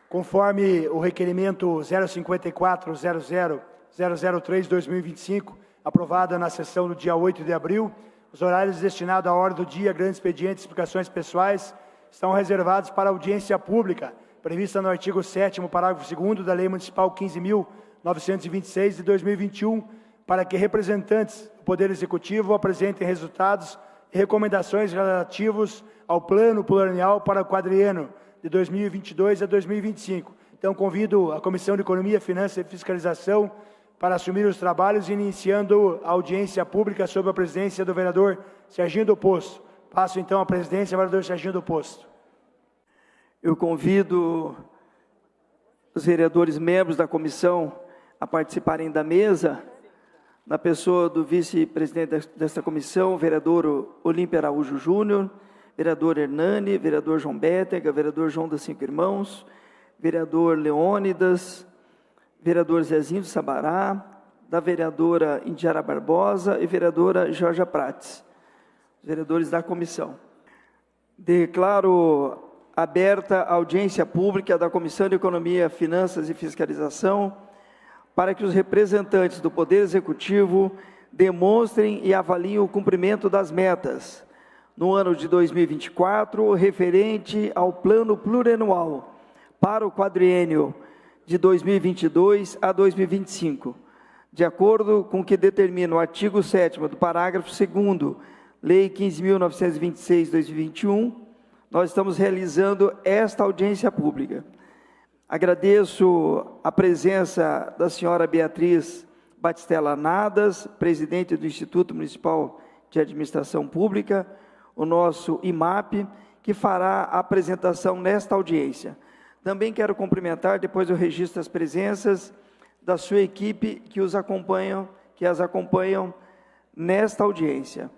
Conforme o requerimento 054-00-003-2025, aprovada na sessão do dia 8 de abril, os horários destinados à ordem do dia, grande expediente e explicações pessoais estão reservados para audiência pública, prevista no artigo 7º, parágrafo 2º da Lei Municipal 15.926 de 2021, para que representantes do Poder Executivo apresentem resultados e recomendações relativos ao Plano Plurianual para o quadriênio de 2022 a 2025. Então, convido a Comissão de Economia, Finanças e Fiscalização para assumir os trabalhos, iniciando a audiência pública sob a presidência do vereador Serginho do Posto. Passo, então, a presidência ao vereador Serginho do Posto. Eu convido os vereadores membros da comissão a participarem da mesa, na pessoa do vice-presidente desta comissão, o vereador Olímpio Araújo Júnior, vereador Hernani, vereador João Bétega, vereador João das Cinco Irmãos, vereador Leônidas, vereador Zezinho de Sabará, da vereadora Indiara Barbosa e vereadora Jorge Prates, vereadores da comissão. Declaro aberta a audiência pública da Comissão de Economia, Finanças e Fiscalização, para que os representantes do Poder Executivo demonstrem e avaliem o cumprimento das metas no ano de 2024, referente ao Plano Plurianual para o quadriênio de 2022 a 2025, de acordo com o que determina o artigo 7º do parágrafo 2º, Lei 15.926/2021, nós estamos realizando esta audiência pública. Agradeço a presença da senhora Beatriz Batistella Nadas, presidente do Instituto Municipal de Administração Pública, o nosso IMAP, que fará a apresentação nesta audiência. Também quero cumprimentar, depois do registro das presenças, da sua equipe que as acompanham nesta audiência.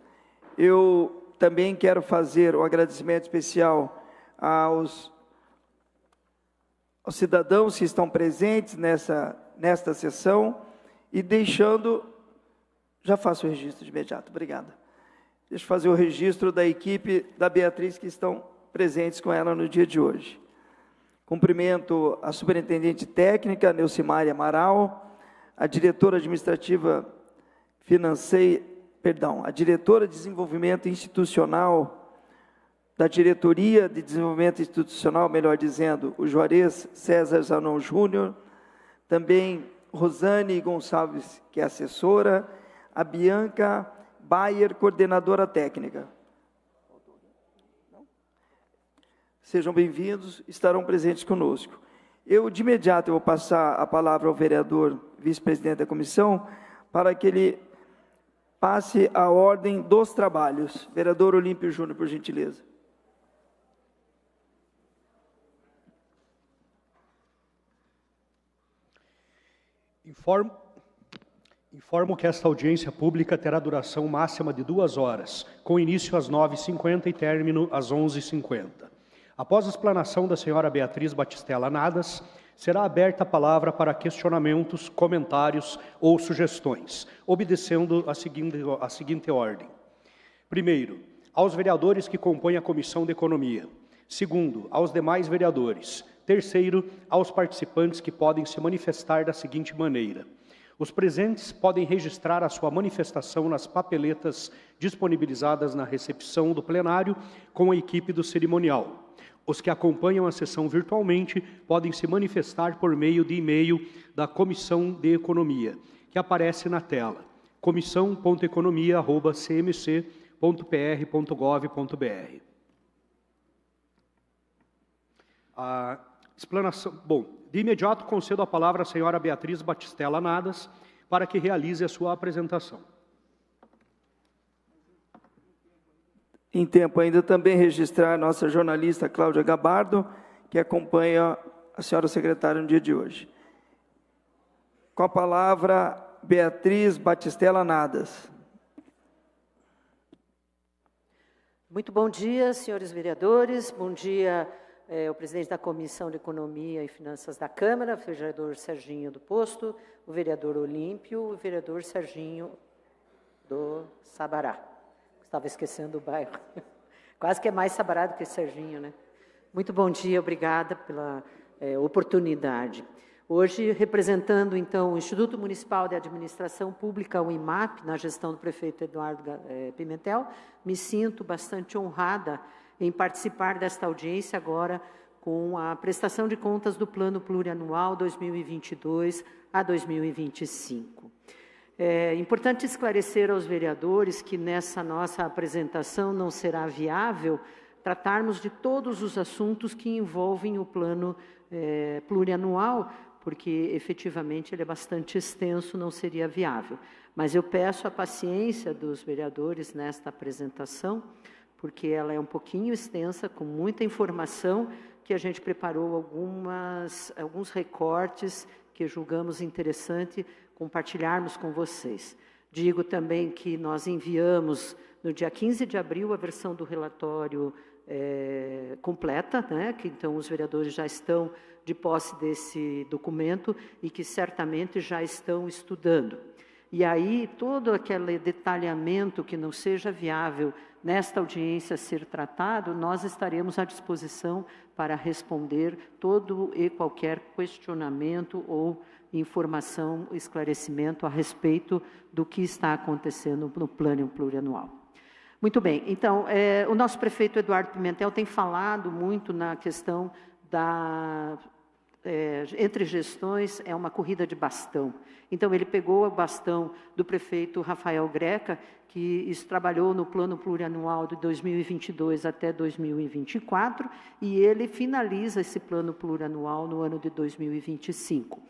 Eu também quero fazer um agradecimento especial aos cidadãos que estão presentes nesta sessão e deixando... Já faço o registro de imediato, obrigado. Deixa eu fazer o registro da equipe da Beatriz que estão presentes com ela no dia de hoje. Cumprimento a superintendente técnica, Neucimária Amaral, a diretora administrativa financeira, a diretora de desenvolvimento institucional, da diretoria de desenvolvimento institucional, melhor dizendo, o Juarez César Zanon Júnior, também Rosane Gonçalves, que é assessora, a Bianca Bayer, coordenadora técnica. Sejam bem-vindos, estarão presentes conosco. De imediato, vou passar a palavra ao vereador vice-presidente da comissão, para que ele passe a ordem dos trabalhos. Vereador Olímpio Júnior, por gentileza. Informo que esta audiência pública terá duração máxima de 2 horas, com início às 9h50 e término às 11h50. Após a explanação da senhora Beatriz Batistella Nadas, será aberta a palavra para questionamentos, comentários ou sugestões, obedecendo a seguinte ordem. Primeiro, aos vereadores que compõem a Comissão de Economia. Segundo, aos demais vereadores. Terceiro, aos participantes que podem se manifestar da seguinte maneira. Os presentes podem registrar a sua manifestação nas papeletas disponibilizadas na recepção do plenário com a equipe do cerimonial. Os que acompanham a sessão virtualmente podem se manifestar por meio de e-mail da Comissão de Economia, que aparece na tela, comissão.economia@cmc.pr.gov.br. A explanação... de imediato concedo a palavra à senhora Beatriz Batistella Nadas para que realize a sua apresentação. Em tempo ainda também registrar a nossa jornalista Cláudia Gabardo, que acompanha a senhora secretária no dia de hoje. Com a palavra, Beatriz Batistella Nadas. Muito bom dia, senhores vereadores. Bom dia, o presidente da Comissão de Economia e Finanças da Câmara, o vereador Serginho do Posto, o vereador Olímpio, o vereador Serginho do Sabará. Estava esquecendo o bairro. Quase que é mais Sabará do que Serginho, né? Muito bom dia, obrigada oportunidade. Hoje, representando, então, o Instituto Municipal de Administração Pública, o IMAP, na gestão do prefeito Eduardo Pimentel, me sinto bastante honrada em participar desta audiência agora com a prestação de contas do Plano Plurianual 2022 a 2025. É importante esclarecer aos vereadores que nessa nossa apresentação não será viável tratarmos de todos os assuntos que envolvem o plano plurianual, porque efetivamente ele é bastante extenso, não seria viável. Mas eu peço a paciência dos vereadores nesta apresentação, porque ela é um pouquinho extensa, com muita informação, que a gente preparou alguns recortes que julgamos interessante compartilharmos com vocês. Digo também que nós enviamos, no dia 15 de abril, a versão do relatório completa, né, que então os vereadores já estão de posse desse documento e que certamente já estão estudando. E aí, todo aquele detalhamento que não seja viável nesta audiência ser tratado, nós estaremos à disposição para responder todo e qualquer questionamento ou informação, esclarecimento a respeito do que está acontecendo no plano plurianual. Muito bem, então, o nosso prefeito Eduardo Pimentel tem falado muito na questão da... entre gestões, é uma corrida de bastão. Então, ele pegou o bastão do prefeito Rafael Greca, que trabalhou no plano plurianual de 2022 até 2024, e ele finaliza esse plano plurianual no ano de 2025.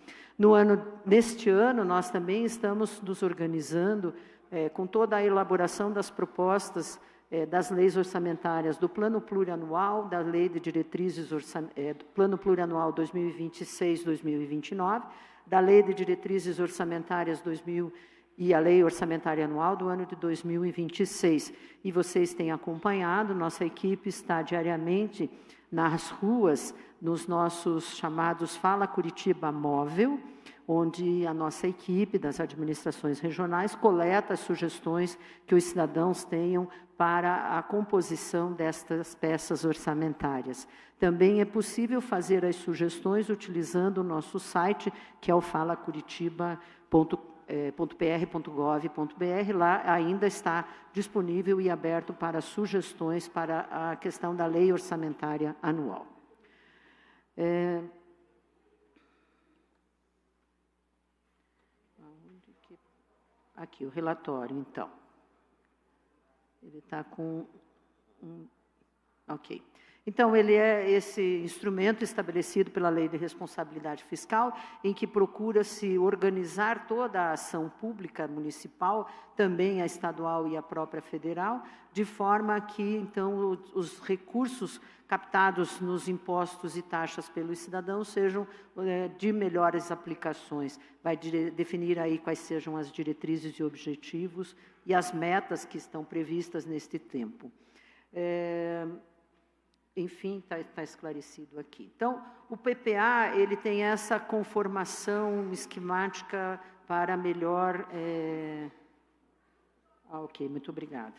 Neste ano, nós também estamos nos organizando com toda a elaboração das propostas das leis orçamentárias do Plano Plurianual, da Lei de Diretrizes do Plano Plurianual 2026-2029, da Lei de Diretrizes Orçamentárias e a Lei Orçamentária Anual do ano de 2026. E vocês têm acompanhado, nossa equipe está diariamente nas ruas, nos nossos chamados Fala Curitiba Móvel, onde a nossa equipe das administrações regionais coleta as sugestões que os cidadãos tenham para a composição destas peças orçamentárias. Também é possível fazer as sugestões utilizando o nosso site, que é o falacuritiba.pr.gov.br. Lá ainda está disponível e aberto para sugestões para a questão da lei orçamentária anual. Aqui, o relatório, então. Ele está com ok. Então, ele é esse instrumento estabelecido pela Lei de Responsabilidade Fiscal, em que procura-se organizar toda a ação pública municipal, também a estadual e a própria federal, de forma que, então, os recursos captados nos impostos e taxas pelos cidadãos sejam de melhores aplicações. Vai definir aí quais sejam as diretrizes e objetivos e as metas que estão previstas neste tempo. Enfim, está esclarecido aqui. Então, o PPA, ele tem essa conformação esquemática para melhor... ok, muito obrigada.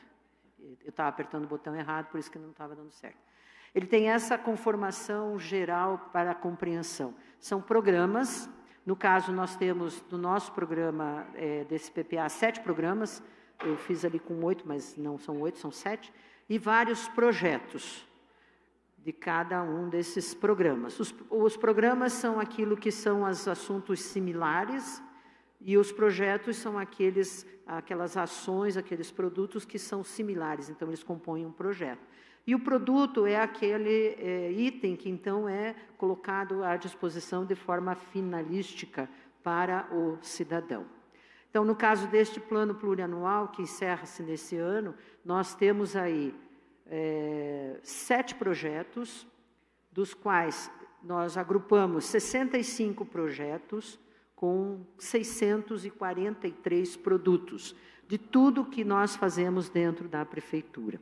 Eu estava apertando o botão errado, por isso que não estava dando certo. Ele tem essa conformação geral para a compreensão. São programas, no caso, nós temos, no nosso programa desse PPA, 7 programas, eu fiz ali com 8, mas não são 8, são 7, e vários projetos de cada um desses programas. Os programas são aquilo que são os assuntos similares e os projetos são aquelas ações, aqueles produtos que são similares, então eles compõem um projeto. E o produto é aquele item que, então, é colocado à disposição de forma finalística para o cidadão. Então, no caso deste plano plurianual, que encerra-se nesse ano, nós temos aí 7 projetos, dos quais nós agrupamos 65 projetos com 643 produtos, de tudo que nós fazemos dentro da prefeitura.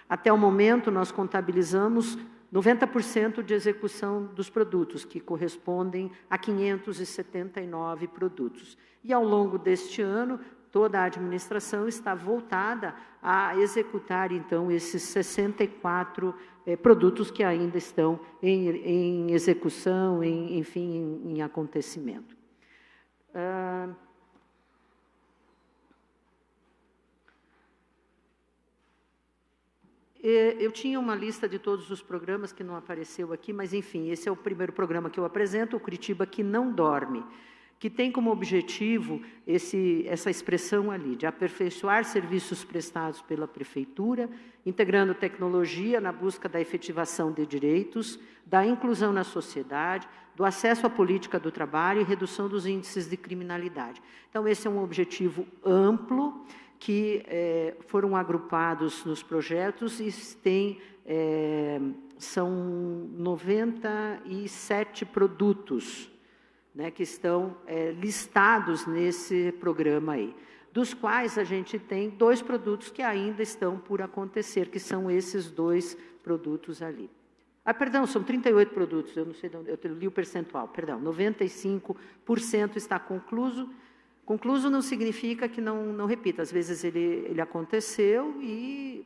Até o momento, nós contabilizamos 90% de execução dos produtos, que correspondem a 579 produtos. E, ao longo deste ano, toda a administração está voltada a executar, então, esses 64 produtos que ainda estão em execução, enfim, em acontecimento. Eu tinha uma lista de todos os programas que não apareceu aqui, mas, enfim, esse é o primeiro programa que eu apresento, o Curitiba que não dorme, que tem como objetivo essa expressão ali, de aperfeiçoar serviços prestados pela Prefeitura, integrando tecnologia na busca da efetivação de direitos, da inclusão na sociedade, do acesso à política do trabalho e redução dos índices de criminalidade. Então, esse é um objetivo amplo, que foram agrupados nos projetos e são 97 produtos, né, que estão listados nesse programa aí, dos quais a gente tem 2 produtos que ainda estão por acontecer, que são esses 2 produtos ali. Perdão, são 38 produtos, eu não sei de onde, eu li o percentual, perdão, 95% está concluso. Concluso não significa que não repita, às vezes ele aconteceu e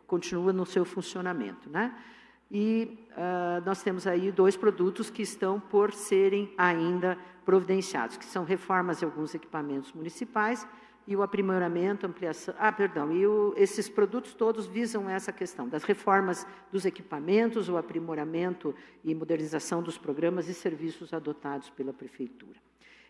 continua no seu funcionamento, né? E nós temos aí 2 produtos que estão por serem ainda providenciados, que são reformas de alguns equipamentos municipais e o aprimoramento, ampliação... esses produtos todos visam essa questão das reformas dos equipamentos, o aprimoramento e modernização dos programas e serviços adotados pela Prefeitura.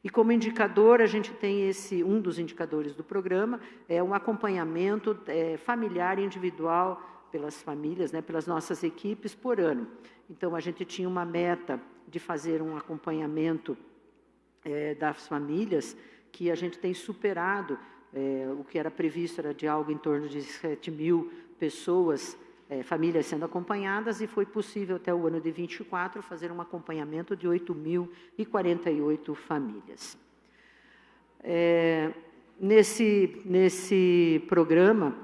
E como indicador, a gente tem um dos indicadores do programa, um acompanhamento familiar e individual pelas famílias, né, pelas nossas equipes por ano. Então, a gente tinha uma meta de fazer um acompanhamento das famílias, que a gente tem superado, o que era previsto era de algo em torno de 7.000 pessoas, famílias sendo acompanhadas, e foi possível até o ano de 24 fazer um acompanhamento de 8.048 famílias. Nesse programa,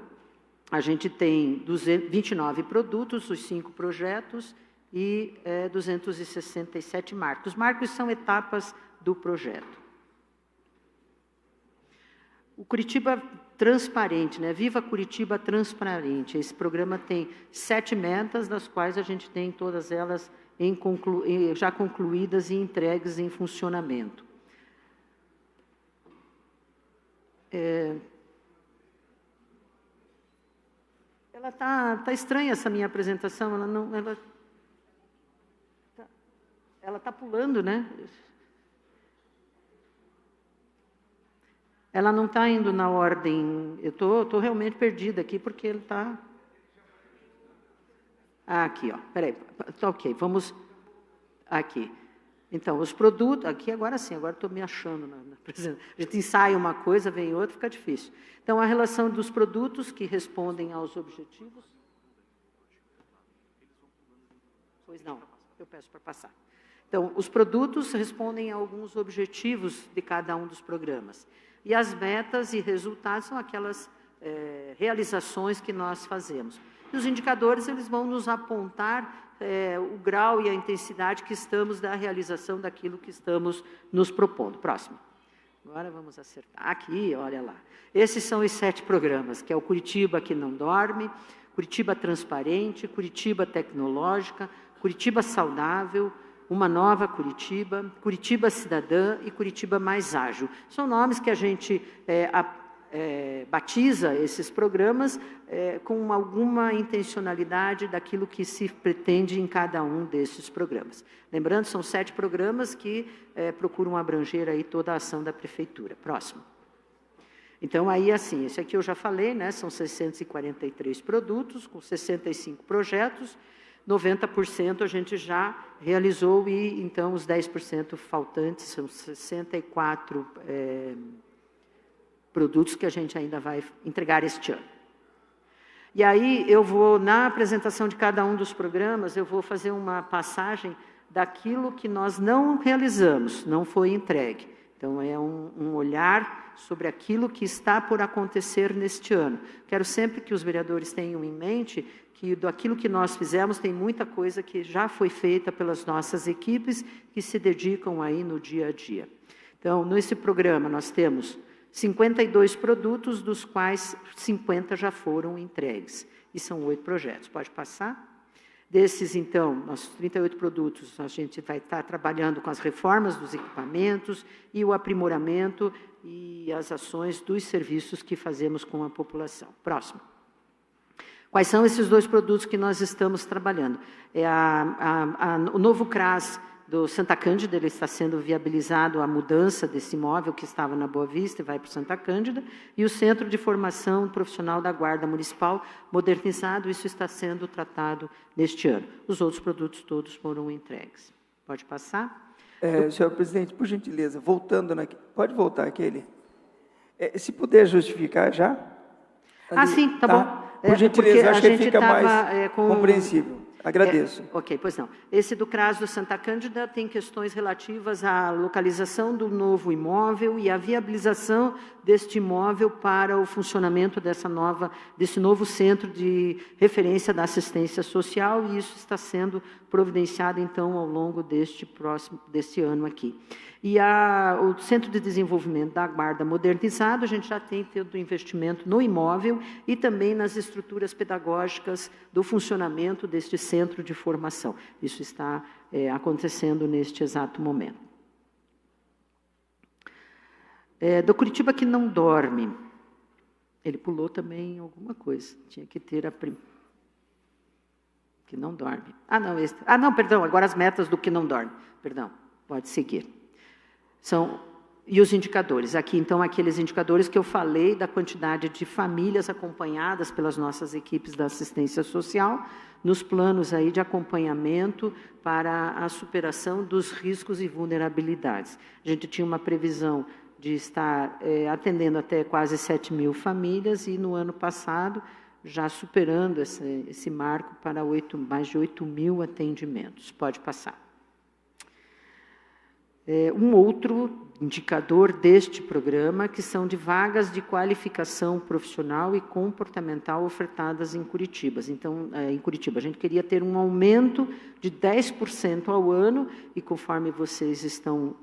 a gente tem 29 produtos, os 5 projetos e 267 marcos. Os marcos são etapas do projeto. O Curitiba Transparente, né? Viva Curitiba Transparente. Esse programa tem 7 metas, das quais a gente tem todas elas já concluídas e entregues em funcionamento. Ela tá estranha, essa minha apresentação, ela tá pulando, né? Ela não está indo na ordem, eu estou realmente perdida aqui, porque ele está... aqui, ó, peraí, tá ok, vamos aqui. Então, os produtos, aqui agora sim, agora estou me achando na apresentação. A gente ensaia uma coisa, vem outra, fica difícil. Então, a relação dos produtos que respondem aos objetivos... Pois não, eu peço para passar. Então, os produtos respondem a alguns objetivos de cada um dos programas. E as metas e resultados são aquelas realizações que nós fazemos. E os indicadores, eles vão nos apontar o grau e a intensidade que estamos da realização daquilo que estamos nos propondo. Próximo. Agora vamos acertar. Aqui, olha lá. Esses são os 7 programas, que é o Curitiba que não dorme, Curitiba Transparente, Curitiba Tecnológica, Curitiba Saudável, Uma Nova Curitiba, Curitiba Cidadã e Curitiba Mais Ágil. São nomes que a gente batiza esses programas com alguma intencionalidade daquilo que se pretende em cada um desses programas. Lembrando, são 7 programas que procuram abranger aí toda a ação da Prefeitura. Próximo. Então, aí, assim, esse aqui eu já falei, né? São 643 produtos, com 65 projetos, 90% a gente já realizou e, então, os 10% faltantes, são 64 produtos que a gente ainda vai entregar este ano. E aí, eu vou, na apresentação de cada um dos programas, eu vou fazer uma passagem daquilo que nós não realizamos, não foi entregue. Então, é um olhar sobre aquilo que está por acontecer neste ano. Quero sempre que os vereadores tenham em mente que daquilo que nós fizemos tem muita coisa que já foi feita pelas nossas equipes que se dedicam aí no dia a dia. Então, nesse programa nós temos 52 produtos, dos quais 50 já foram entregues. E são 8 projetos. Pode passar? Desses, então, nossos 38 produtos, a gente vai estar trabalhando com as reformas dos equipamentos e o aprimoramento e as ações dos serviços que fazemos com a população. Próximo. Quais são esses 2 produtos que nós estamos trabalhando? O novo CRAS do Santa Cândida, ele está sendo viabilizado a mudança desse imóvel que estava na Boa Vista e vai para o Santa Cândida, e o Centro de Formação Profissional da Guarda Municipal, modernizado, isso está sendo tratado neste ano. Os outros produtos todos foram entregues. Pode passar? Senhor presidente, por gentileza, voltando pode voltar aquele? Se puder justificar já? Ali, sim, tá bom. Por gentileza, acho que fica mais compreensível. Agradeço. Ok, pois não. Esse do CRAS do Santa Cândida tem questões relativas à localização do novo imóvel e à viabilização deste imóvel para o funcionamento desse novo centro de referência da assistência social, e isso está sendo providenciado, então, ao longo deste ano aqui. E o Centro de Desenvolvimento da Guarda modernizado, a gente já tem tido investimento no imóvel e também nas estruturas pedagógicas do funcionamento deste centro de formação. Isso está acontecendo neste exato momento. Do Curitiba que não dorme. Ele pulou também alguma coisa. Tinha que ter que não dorme. Não, perdão, agora as metas do que não dorme. Perdão, pode seguir. E os indicadores. Aqui, então, aqueles indicadores que eu falei da quantidade de famílias acompanhadas pelas nossas equipes da assistência social, nos planos aí de acompanhamento para a superação dos riscos e vulnerabilidades. A gente tinha uma previsão de estar atendendo até quase 7.000 famílias e, no ano passado, já superando esse marco para mais de 8.000 atendimentos. Pode passar. Um outro indicador deste programa, que são de vagas de qualificação profissional e comportamental ofertadas em Curitiba. Então, em Curitiba, a gente queria ter um aumento de 10% ao ano, e conforme vocês estão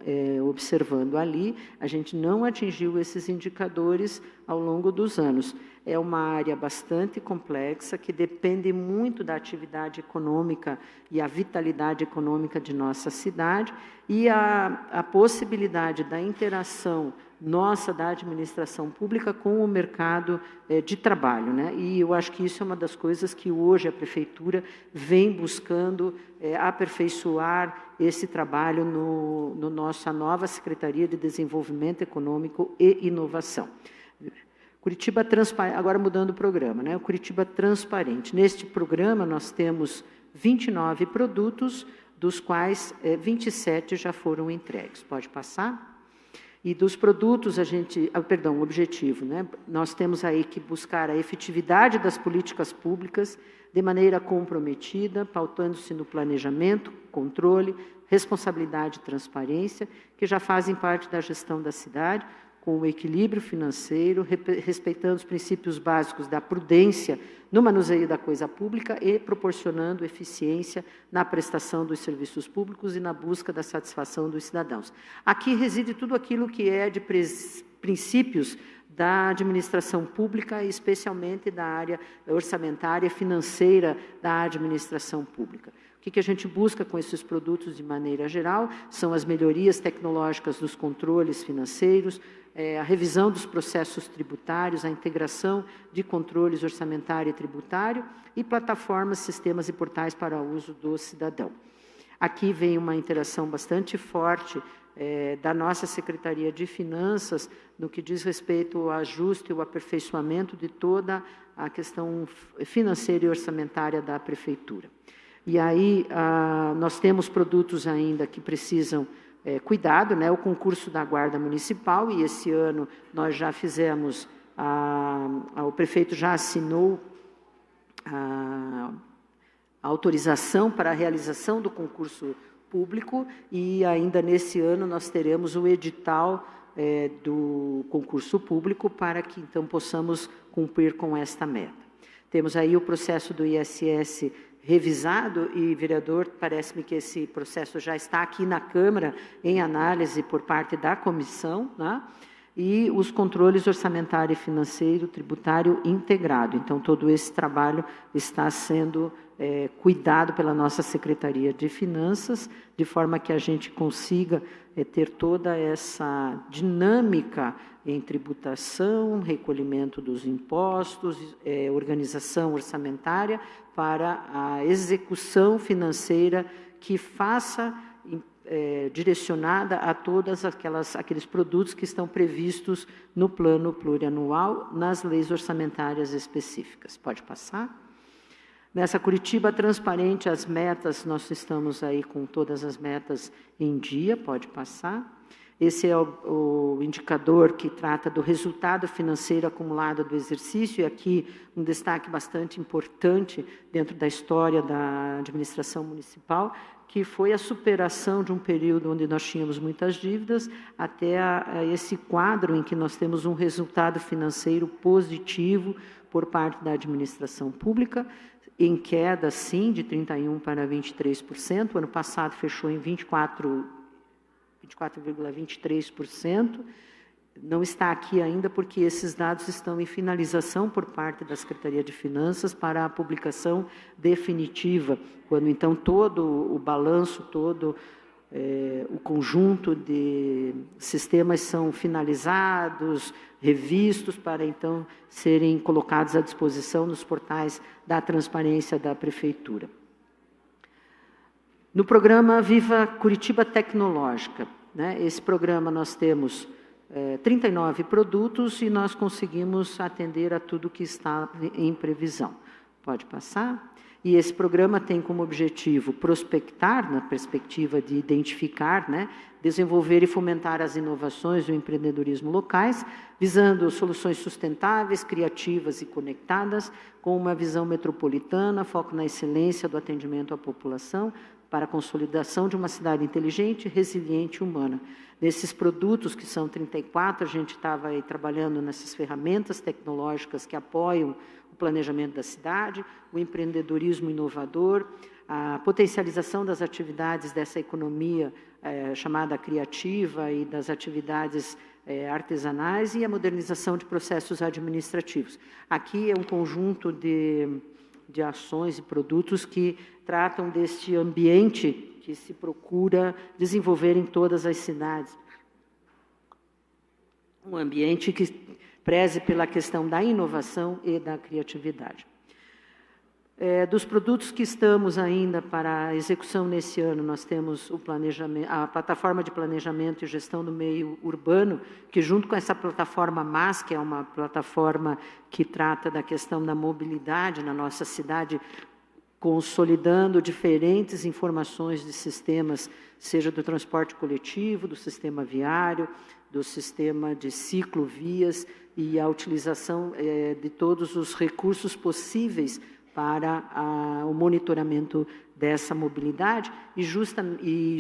observando ali, a gente não atingiu esses indicadores ao longo dos anos. É uma área bastante complexa, que depende muito da atividade econômica e a vitalidade econômica de nossa cidade, e a possibilidade da interação nossa, da administração pública, com o mercado de trabalho, né? E eu acho que isso é uma das coisas que hoje a Prefeitura vem buscando aperfeiçoar esse trabalho no nossa nova Secretaria de Desenvolvimento Econômico e Inovação. Curitiba Transparente, agora mudando o programa, né? O Curitiba Transparente. Neste programa, nós temos 29 produtos, dos quais 27 já foram entregues. Pode passar? E dos produtos, o objetivo, né? Nós temos aí que buscar a efetividade das políticas públicas de maneira comprometida, pautando-se no planejamento, controle, responsabilidade e transparência, que já fazem parte da gestão da cidade, com o equilíbrio financeiro, respeitando os princípios básicos da prudência no manuseio da coisa pública e proporcionando eficiência na prestação dos serviços públicos e na busca da satisfação dos cidadãos. Aqui reside tudo aquilo que é de princípios da administração pública, especialmente da área orçamentária e financeira da administração pública. O que a gente busca com esses produtos de maneira geral são as melhorias tecnológicas dos controles financeiros, a revisão dos processos tributários, a integração de controles orçamentário e tributário e plataformas, sistemas e portais para uso do cidadão. Aqui vem uma interação bastante forte da nossa Secretaria de Finanças no que diz respeito ao ajuste e ao aperfeiçoamento de toda a questão financeira e orçamentária da Prefeitura. E aí, nós temos produtos ainda que precisam cuidado, né? O concurso da Guarda Municipal, e esse ano nós já fizemos, o prefeito já assinou a autorização para a realização do concurso público, e ainda nesse ano nós teremos o edital do concurso público para que, então, possamos cumprir com esta meta. Temos aí o processo do ISS revisado, e, vereador, parece-me que esse processo já está aqui na Câmara em análise por parte da comissão, né? e os controles orçamentário e financeiro tributário integrado. Então, todo esse trabalho está sendo cuidado pela nossa Secretaria de Finanças, de forma que a gente consiga ter toda essa dinâmica em tributação, recolhimento dos impostos, organização orçamentária para a execução financeira que faça direcionada a todas aqueles produtos que estão previstos no plano plurianual, nas leis orçamentárias específicas. Pode passar? Nessa Curitiba Transparente, as metas, nós estamos aí com todas as metas em dia, pode passar. Esse é o indicador que trata do resultado financeiro acumulado do exercício, e aqui um destaque bastante importante dentro da história da administração municipal, que foi a superação de um período onde nós tínhamos muitas dívidas, até esse quadro em que nós temos um resultado financeiro positivo por parte da administração pública, em queda, sim, de 31% para 23%. O ano passado fechou em 24,23%. Não está aqui ainda porque esses dados estão em finalização por parte da Secretaria de Finanças para a publicação definitiva, quando então todo o balanço, todo o conjunto de sistemas são finalizados, revistos, para então serem colocados à disposição nos portais da transparência da Prefeitura. No programa Viva Curitiba Tecnológica, né, esse programa nós temos 39 produtos e nós conseguimos atender a tudo que está em previsão. Pode passar? E esse programa tem como objetivo prospectar, na perspectiva de identificar, né, desenvolver e fomentar as inovações do empreendedorismo locais, visando soluções sustentáveis, criativas e conectadas, com uma visão metropolitana, foco na excelência do atendimento à população, para a consolidação de uma cidade inteligente, resiliente e humana. Nesses produtos, que são 34, a gente estava aí trabalhando nessas ferramentas tecnológicas que apoiam o planejamento da cidade, o empreendedorismo inovador, a potencialização das atividades dessa economia chamada criativa e das atividades artesanais e a modernização de processos administrativos. Aqui é um conjunto de ações e produtos que tratam deste ambiente que se procura desenvolver em todas as cidades. Um ambiente que preze pela questão da inovação e da criatividade. Dos produtos que estamos ainda para a execução nesse ano, nós temos a plataforma de planejamento e gestão do meio urbano, que junto com essa plataforma MAS, que é uma plataforma que trata da questão da mobilidade na nossa cidade, consolidando diferentes informações de sistemas, seja do transporte coletivo, do sistema viário, do sistema de ciclovias e a utilização de todos os recursos possíveis para o monitoramento dessa mobilidade e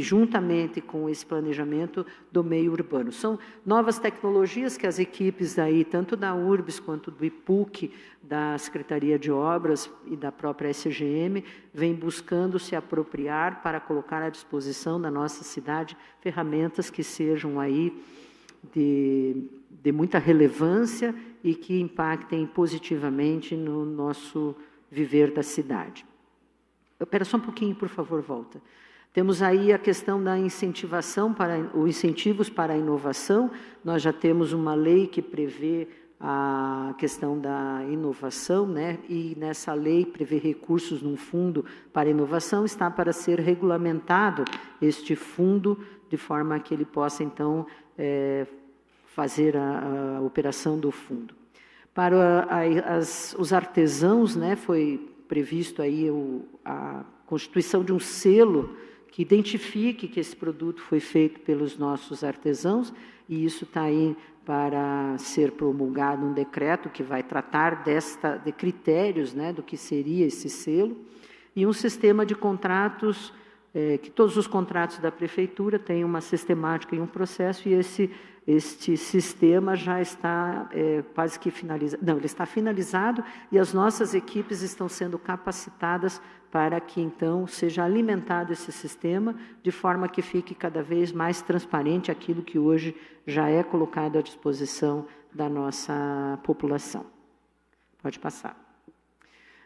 juntamente com esse planejamento do meio urbano. São novas tecnologias que as equipes aí, tanto da URBS quanto do IPUC, da Secretaria de Obras e da própria SGM, vêm buscando se apropriar para colocar à disposição da nossa cidade ferramentas que sejam aí de muita relevância e que impactem positivamente no nosso viver da cidade. Espera só um pouquinho, por favor, volta. Temos aí a questão da incentivação os incentivos para a inovação. Nós já temos uma lei que prevê a questão da inovação, né? E nessa lei prevê recursos num fundo para inovação, está para ser regulamentado este fundo, de forma que ele possa, então, fazer a operação do fundo. Para os artesãos, né, foi previsto aí a constituição de um selo que identifique que esse produto foi feito pelos nossos artesãos, e isso está aí para ser promulgado um decreto que vai tratar de critérios, né, do que seria esse selo, e um sistema de contratos, que todos os contratos da Prefeitura têm uma sistemática e um processo, e esse este sistema já está quase que finalizado. Não, ele está finalizado e as nossas equipes estão sendo capacitadas para que, então, seja alimentado esse sistema, de forma que fique cada vez mais transparente aquilo que hoje já é colocado à disposição da nossa população. Pode passar.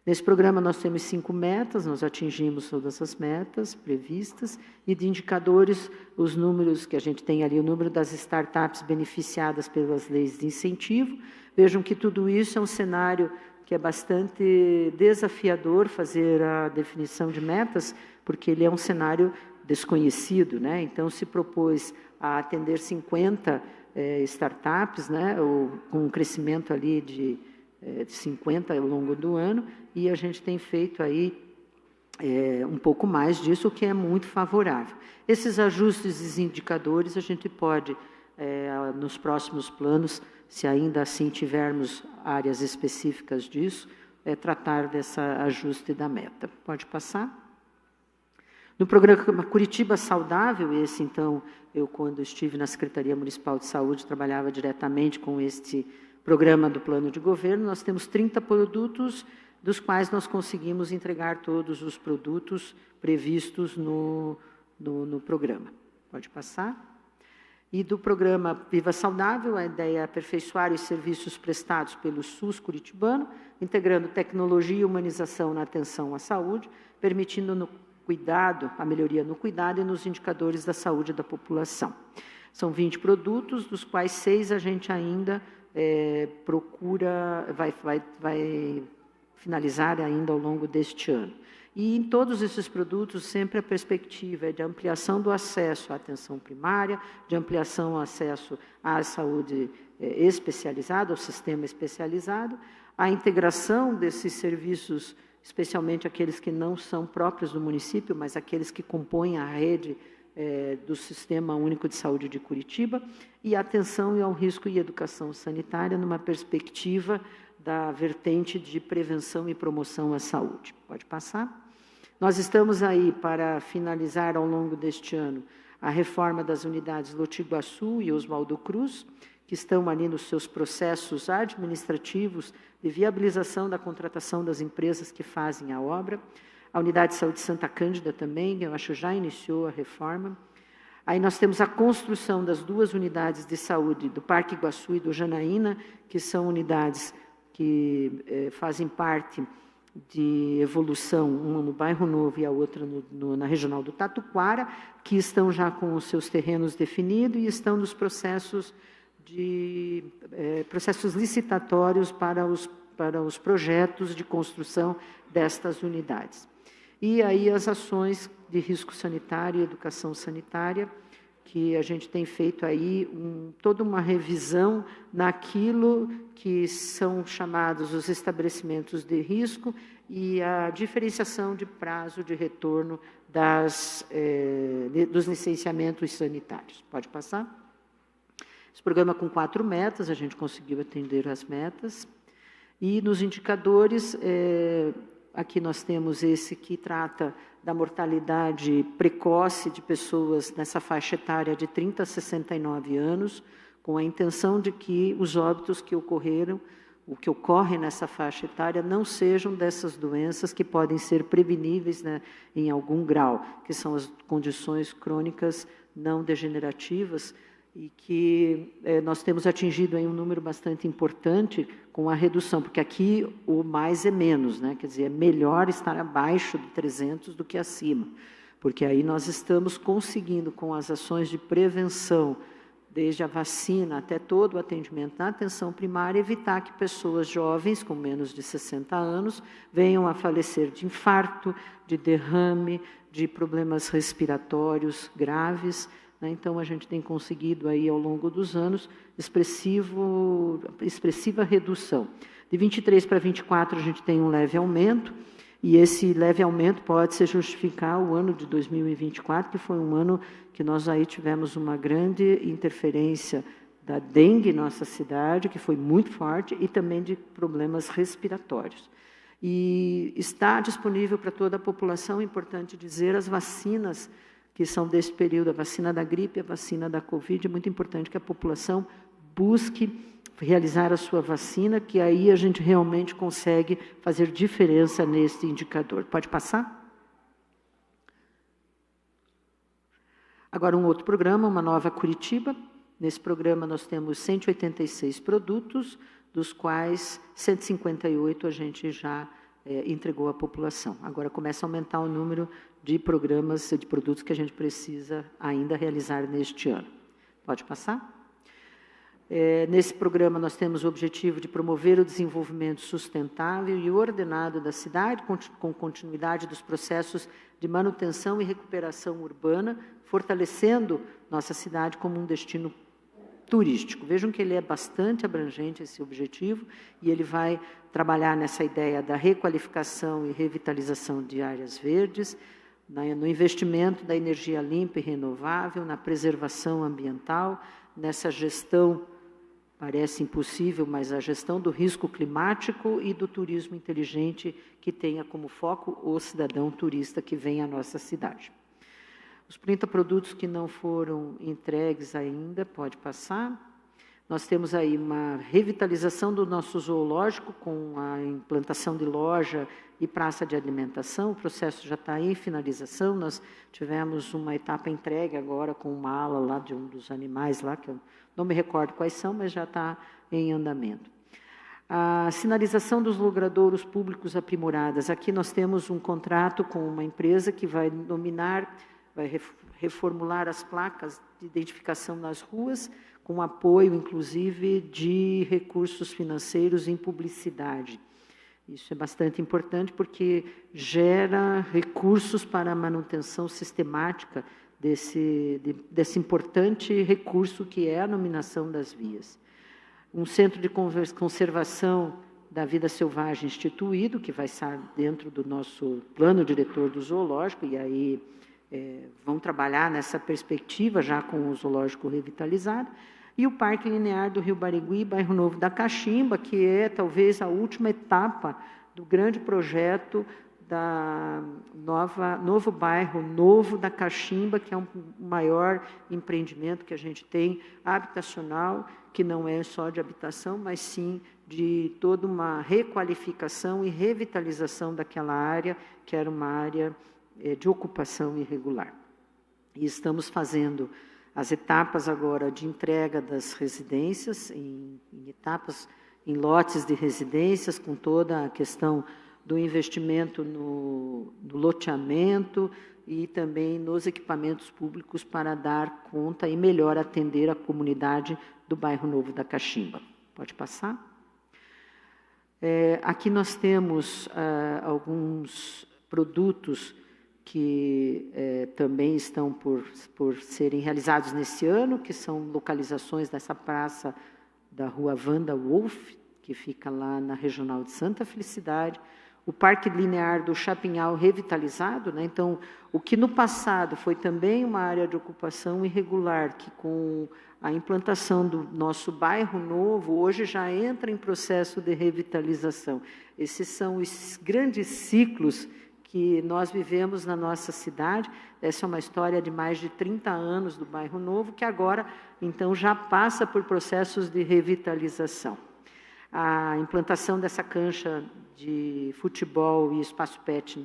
Nesse programa nós temos 5 metas, nós atingimos todas as metas previstas, e de indicadores, os números que a gente tem ali, o número das startups beneficiadas pelas leis de incentivo. Vejam que tudo isso é um cenário que é bastante desafiador fazer a definição de metas, porque ele é um cenário desconhecido, né? Então, se propôs a atender 50 startups, né? Com um crescimento ali de 50 ao longo do ano, e a gente tem feito aí um pouco mais disso, o que é muito favorável. Esses ajustes e indicadores a gente pode, nos próximos planos, se ainda assim tivermos áreas específicas disso, tratar desse ajuste da meta. Pode passar? No programa Curitiba Saudável, esse então, eu quando estive na Secretaria Municipal de Saúde, trabalhava diretamente com este programa do plano de governo, nós temos 30 produtos, dos quais nós conseguimos entregar todos os produtos previstos no programa. Pode passar? E do programa Viva Saudável, a ideia é aperfeiçoar os serviços prestados pelo SUS curitibano, integrando tecnologia e humanização na atenção à saúde, permitindo no cuidado, a melhoria no cuidado e nos indicadores da saúde da população. São 20 produtos, dos quais 6 a gente ainda vai finalizar ainda ao longo deste ano. E em todos esses produtos, sempre a perspectiva é de ampliação do acesso à atenção primária, de ampliação ao acesso à saúde especializada, ao sistema especializado, a integração desses serviços, especialmente aqueles que não são próprios do município, mas aqueles que compõem a rede do Sistema Único de Saúde de Curitiba, e atenção ao risco e educação sanitária numa perspectiva da vertente de prevenção e promoção à saúde. Pode passar? Nós estamos aí para finalizar ao longo deste ano a reforma das unidades Lotiguaçu e Oswaldo Cruz, que estão ali nos seus processos administrativos de viabilização da contratação das empresas que fazem a obra. A unidade de saúde Santa Cândida também, eu acho, já iniciou a reforma. Aí nós temos a construção das 2 unidades de saúde do Parque Iguaçu e do Janaína, que são unidades que fazem parte de evolução, uma no Bairro Novo e a outra na Regional do Tatuquara, que estão já com os seus terrenos definidos e estão nos processos licitatórios para os projetos de construção destas unidades. E aí as ações de risco sanitário e educação sanitária, que a gente tem feito aí toda uma revisão naquilo que são chamados os estabelecimentos de risco e a diferenciação de prazo de retorno dos licenciamentos sanitários. Pode passar? Esse programa com 4 metas, a gente conseguiu atender as metas. E nos indicadores, aqui nós temos esse que trata da mortalidade precoce de pessoas nessa faixa etária de 30 a 69 anos, com a intenção de que os óbitos que ocorreram, o que ocorre nessa faixa etária, não sejam dessas doenças que podem ser preveníveis, né, em algum grau, que são as condições crônicas não degenerativas, e que nós temos atingido aí um número bastante importante com a redução, porque aqui o mais é menos, né? Quer dizer, é melhor estar abaixo de 300 do que acima, porque aí nós estamos conseguindo, com as ações de prevenção, desde a vacina até todo o atendimento na atenção primária, evitar que pessoas jovens com menos de 60 anos venham a falecer de infarto, de derrame, de problemas respiratórios graves. Então, a gente tem conseguido aí, ao longo dos anos, expressiva redução. De 23 para 24, a gente tem um leve aumento, e esse leve aumento pode-se justificar o ano de 2024, que foi um ano que nós aí tivemos uma grande interferência da dengue em nossa cidade, que foi muito forte, e também de problemas respiratórios. E está disponível para toda a população, é importante dizer, as vacinas que são desse período, a vacina da gripe, a vacina da Covid. É muito importante que a população busque realizar a sua vacina, que aí a gente realmente consegue fazer diferença nesse indicador. Pode passar? Agora, um outro programa, uma nova Curitiba. Nesse programa, nós temos 186 produtos, dos quais 158 a gente já entregou à população. Agora começa a aumentar o número de programas, de produtos que a gente precisa ainda realizar neste ano. Pode passar? Nesse programa, nós temos o objetivo de promover o desenvolvimento sustentável e ordenado da cidade, com continuidade dos processos de manutenção e recuperação urbana, fortalecendo nossa cidade como um destino turístico. Vejam que ele é bastante abrangente, esse objetivo, e ele vai trabalhar nessa ideia da requalificação e revitalização de áreas verdes, no investimento da energia limpa e renovável, na preservação ambiental, nessa gestão, parece impossível, mas a gestão do risco climático e do turismo inteligente, que tenha como foco o cidadão turista que vem à nossa cidade. Os 30 produtos que não foram entregues ainda, pode passar. Nós temos aí uma revitalização do nosso zoológico, com a implantação de loja e praça de alimentação. O processo já está em finalização. Nós tivemos uma etapa entregue agora com uma ala lá de um dos animais lá, que eu não me recordo quais são, mas já está em andamento. A sinalização dos logradouros públicos aprimoradas. Aqui nós temos um contrato com uma empresa que vai vai reformular as placas de identificação nas ruas, com apoio, inclusive, de recursos financeiros em publicidade. Isso é bastante importante, porque gera recursos para a manutenção sistemática desse importante recurso que é a iluminação das vias. Um centro de conservação da vida selvagem instituído, que vai estar dentro do nosso plano diretor do zoológico, e aí vão trabalhar nessa perspectiva já com o zoológico revitalizado, e o Parque Linear do Rio Barigui, Bairro Novo da Caximba, que é talvez a última etapa do grande projeto da novo bairro Novo da Caximba, que é um maior empreendimento que a gente tem, habitacional, que não é só de habitação, mas sim de toda uma requalificação e revitalização daquela área, que era uma área de ocupação irregular. E estamos fazendo as etapas agora de entrega das residências, em etapas, em lotes de residências, com toda a questão do investimento no loteamento e também nos equipamentos públicos para dar conta e melhor atender a comunidade do Bairro Novo da Caximba. Pode passar? Aqui nós temos alguns produtos que também estão por serem realizados nesse ano, que são localizações dessa praça da Rua Wanda Wolf, que fica lá na Regional de Santa Felicidade, o Parque Linear do Chapinhal revitalizado, né? Então, o que no passado foi também uma área de ocupação irregular, que com a implantação do nosso bairro novo, hoje já entra em processo de revitalização. Esses são os grandes ciclos que nós vivemos na nossa cidade. Essa é uma história de mais de 30 anos do Bairro Novo, que agora, então, já passa por processos de revitalização. A implantação dessa cancha de futebol e espaço pet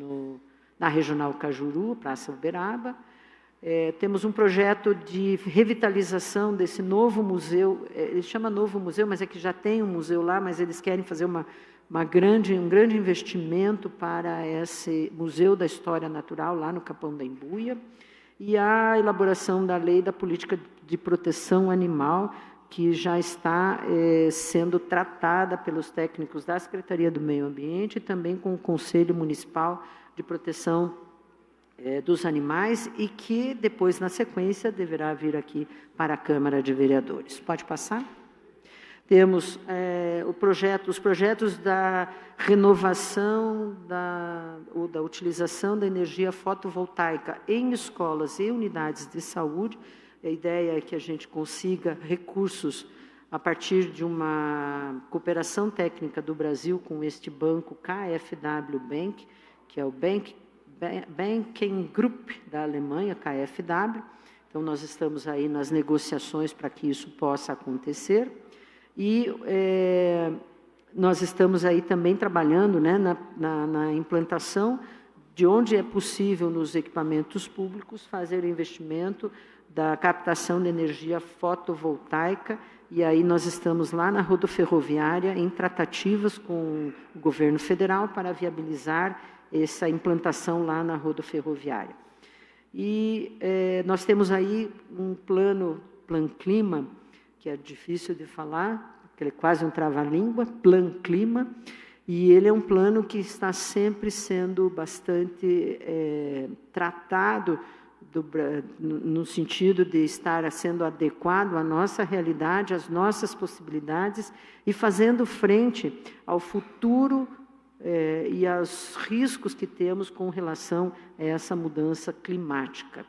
na Regional Cajuru, Praça Uberaba. Temos um projeto de revitalização desse novo museu, ele chama Novo Museu, mas é que já tem um museu lá, mas eles querem fazer um grande investimento para esse Museu da História Natural, lá no Capão da Embuia, e a elaboração da Lei da Política de Proteção Animal, que já está sendo tratada pelos técnicos da Secretaria do Meio Ambiente e também com o Conselho Municipal de Proteção dos Animais, e que depois, na sequência, deverá vir aqui para a Câmara de Vereadores. Pode passar? Temos os projetos da renovação ou da utilização da energia fotovoltaica em escolas e unidades de saúde. A ideia é que a gente consiga recursos a partir de uma cooperação técnica do Brasil com este banco KfW Bank, que é o Banking Group da Alemanha, KfW. Então, nós estamos aí nas negociações para que isso possa acontecer. E nós estamos aí também trabalhando, né, na implantação de onde é possível nos equipamentos públicos fazer o investimento da captação de energia fotovoltaica, e aí nós estamos lá na rodoferroviária em tratativas com o governo federal para viabilizar essa implantação lá na rodoferroviária. E nós temos aí um Plan Clima, que é difícil de falar, porque ele é quase um trava-língua, Plan Clima, e ele é um plano que está sempre sendo bastante tratado no sentido de estar sendo adequado à nossa realidade, às nossas possibilidades, e fazendo frente ao futuro e aos riscos que temos com relação a essa mudança climática.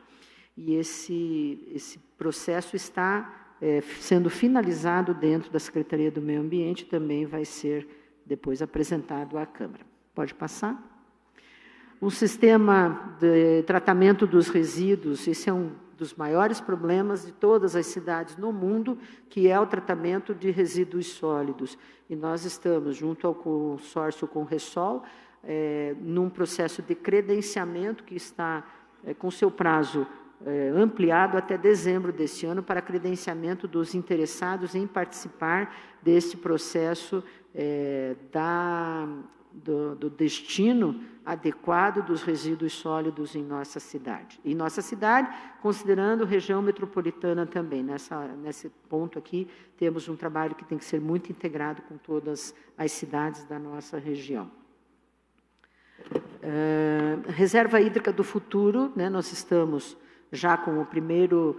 E esse processo está sendo finalizado dentro da Secretaria do Meio Ambiente, também vai ser depois apresentado à Câmara. Pode passar? O sistema de tratamento dos resíduos, esse é um dos maiores problemas de todas as cidades no mundo, que é o tratamento de resíduos sólidos. E nós estamos, junto ao consórcio Conresol, num processo de credenciamento que está com seu prazo ampliado até dezembro deste ano para credenciamento dos interessados em participar desse processo do destino adequado dos resíduos sólidos em nossa cidade. Em nossa cidade, considerando região metropolitana também. Nesse ponto aqui, temos um trabalho que tem que ser muito integrado com todas as cidades da nossa região. Reserva hídrica do futuro, né, nós estamos já com o primeiro,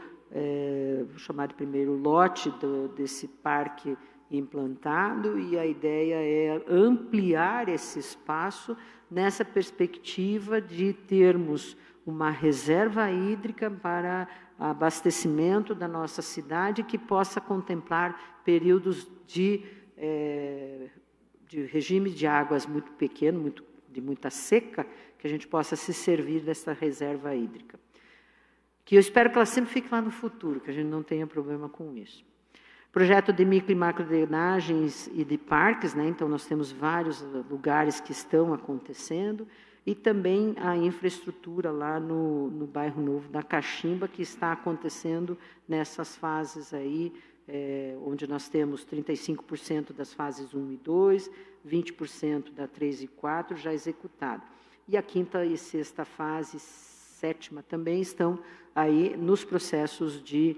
vou chamar de primeiro lote desse parque implantado, e a ideia é ampliar esse espaço nessa perspectiva de termos uma reserva hídrica para abastecimento da nossa cidade que possa contemplar períodos de regime de águas muito pequeno, de muita seca, que a gente possa se servir dessa reserva hídrica. Que eu espero que ela sempre fique lá no futuro, que a gente não tenha problema com isso. Projeto de micro e macro drenagens e de parques, né? Então nós temos vários lugares que estão acontecendo, e também a infraestrutura lá no bairro Novo da Caximba, que está acontecendo nessas fases aí, onde nós temos 35% das fases 1 e 2, 20% da 3 e 4 já executado. E a quinta e sexta fase, sétima também, estão aí nos processos de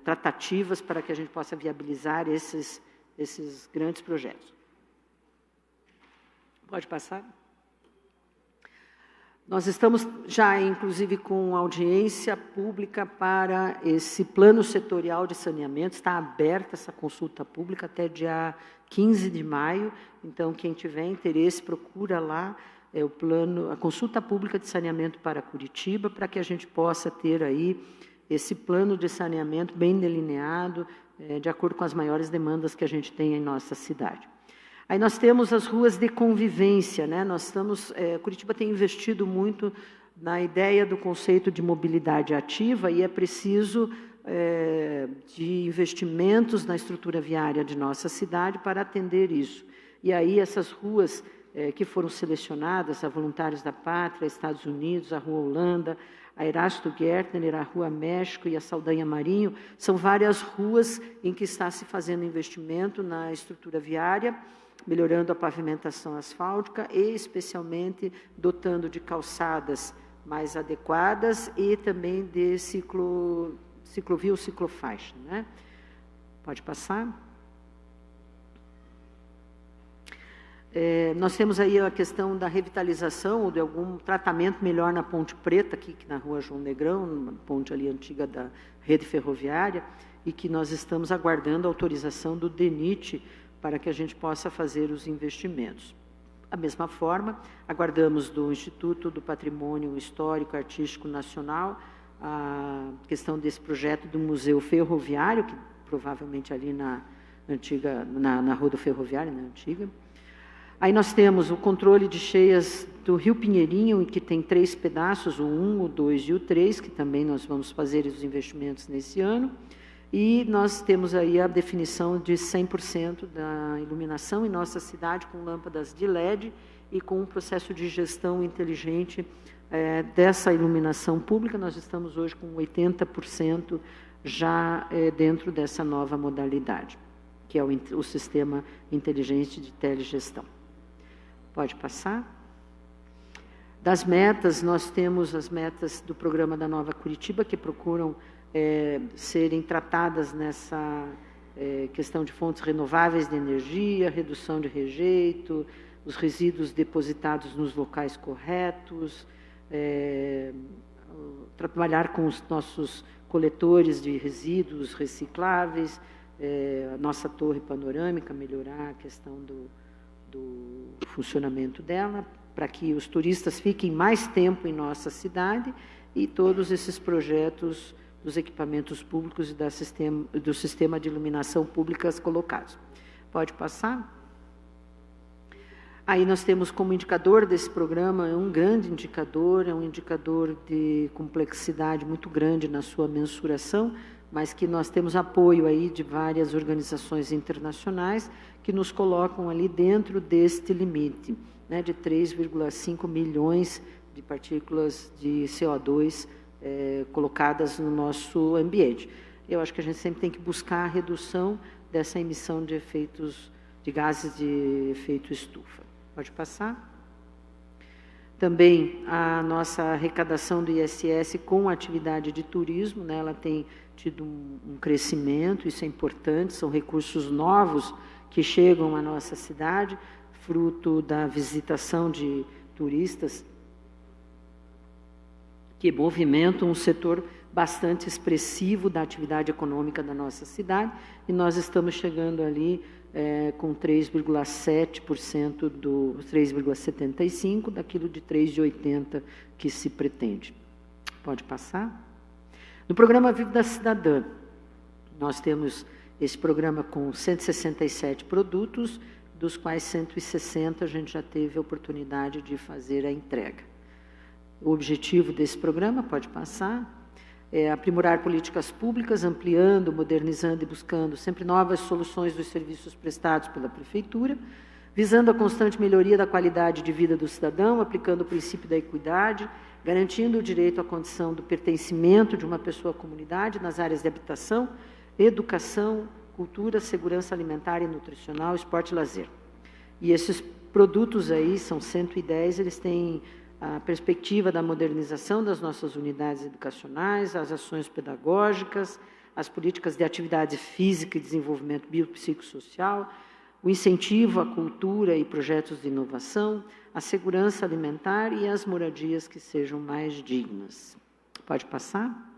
tratativas para que a gente possa viabilizar esses grandes projetos. Pode passar? Nós estamos já, inclusive, com audiência pública para esse plano setorial de saneamento. Está aberta essa consulta pública até dia 15 de maio. Então, quem tiver interesse, procura lá a consulta pública de saneamento para Curitiba, para que a gente possa ter aí esse plano de saneamento bem delineado, de acordo com as maiores demandas que a gente tem em nossa cidade. Aí nós temos as ruas de convivência, né? Curitiba tem investido muito na ideia do conceito de mobilidade ativa, e é preciso de investimentos na estrutura viária de nossa cidade para atender isso. E aí essas ruas que foram selecionadas, a Voluntários da Pátria, Estados Unidos, a Rua Holanda, a Erasto Gertner, a Rua México e a Saldanha Marinho, são várias ruas em que está se fazendo investimento na estrutura viária, melhorando a pavimentação asfáltica e, especialmente, dotando de calçadas mais adequadas e também de ciclovia ou ciclofaixa, né? Pode passar. Nós temos aí a questão da revitalização ou de algum tratamento melhor na Ponte Preta, aqui na Rua João Negrão, uma ponte ali antiga da rede ferroviária, e que nós estamos aguardando a autorização do DENIT para que a gente possa fazer os investimentos. Da mesma forma, aguardamos do Instituto do Patrimônio Histórico e Artístico Nacional a questão desse projeto do Museu Ferroviário, que provavelmente ali na rodoferroviária, na antiga. Aí nós temos o controle de cheias do Rio Pinheirinho, que tem 3 pedaços, o 1, o 2 e o 3, que também nós vamos fazer os investimentos nesse ano. E nós temos aí a definição de 100% da iluminação em nossa cidade, com lâmpadas de LED e com um processo de gestão inteligente dessa iluminação pública. Nós estamos hoje com 80% já dentro dessa nova modalidade, que é o sistema inteligente de telegestão. Pode passar. Das metas, nós temos as metas do programa da Nova Curitiba, que procuram serem tratadas nessa questão de fontes renováveis de energia, redução de rejeito, os resíduos depositados nos locais corretos, trabalhar com os nossos coletores de resíduos recicláveis, a nossa torre panorâmica, melhorar a questão do funcionamento dela, para que os turistas fiquem mais tempo em nossa cidade, e todos esses projetos dos equipamentos públicos e do sistema de iluminação públicas colocados. Pode passar? Aí nós temos como indicador desse programa, um grande indicador, é um indicador de complexidade muito grande na sua mensuração, mas que nós temos apoio aí de várias organizações internacionais que nos colocam ali dentro deste limite, né, de 3,5 milhões de partículas de CO2 colocadas no nosso ambiente. Eu acho que a gente sempre tem que buscar a redução dessa emissão de gases de efeito estufa. Pode passar? Também a nossa arrecadação do ISS com a atividade de turismo, né, ela tem tido um crescimento, isso é importante, são recursos novos que chegam à nossa cidade, fruto da visitação de turistas que movimentam um setor bastante expressivo da atividade econômica da nossa cidade, e nós estamos chegando ali com 3,7% do 3,75% daquilo de 3,80% que se pretende. Pode passar? No programa Vivo da Cidadã, nós temos esse programa com 167 produtos, dos quais 160 a gente já teve a oportunidade de fazer a entrega. O objetivo desse programa, pode passar, é aprimorar políticas públicas, ampliando, modernizando e buscando sempre novas soluções dos serviços prestados pela Prefeitura, visando a constante melhoria da qualidade de vida do cidadão, aplicando o princípio da equidade, garantindo o direito à condição do pertencimento de uma pessoa à comunidade nas áreas de habitação, educação, cultura, segurança alimentar e nutricional, esporte e lazer. E esses produtos aí, são 110, eles têm a perspectiva da modernização das nossas unidades educacionais, as ações pedagógicas, as políticas de atividade física e desenvolvimento biopsicossocial, o incentivo à cultura e projetos de inovação, a segurança alimentar e as moradias que sejam mais dignas. Pode passar?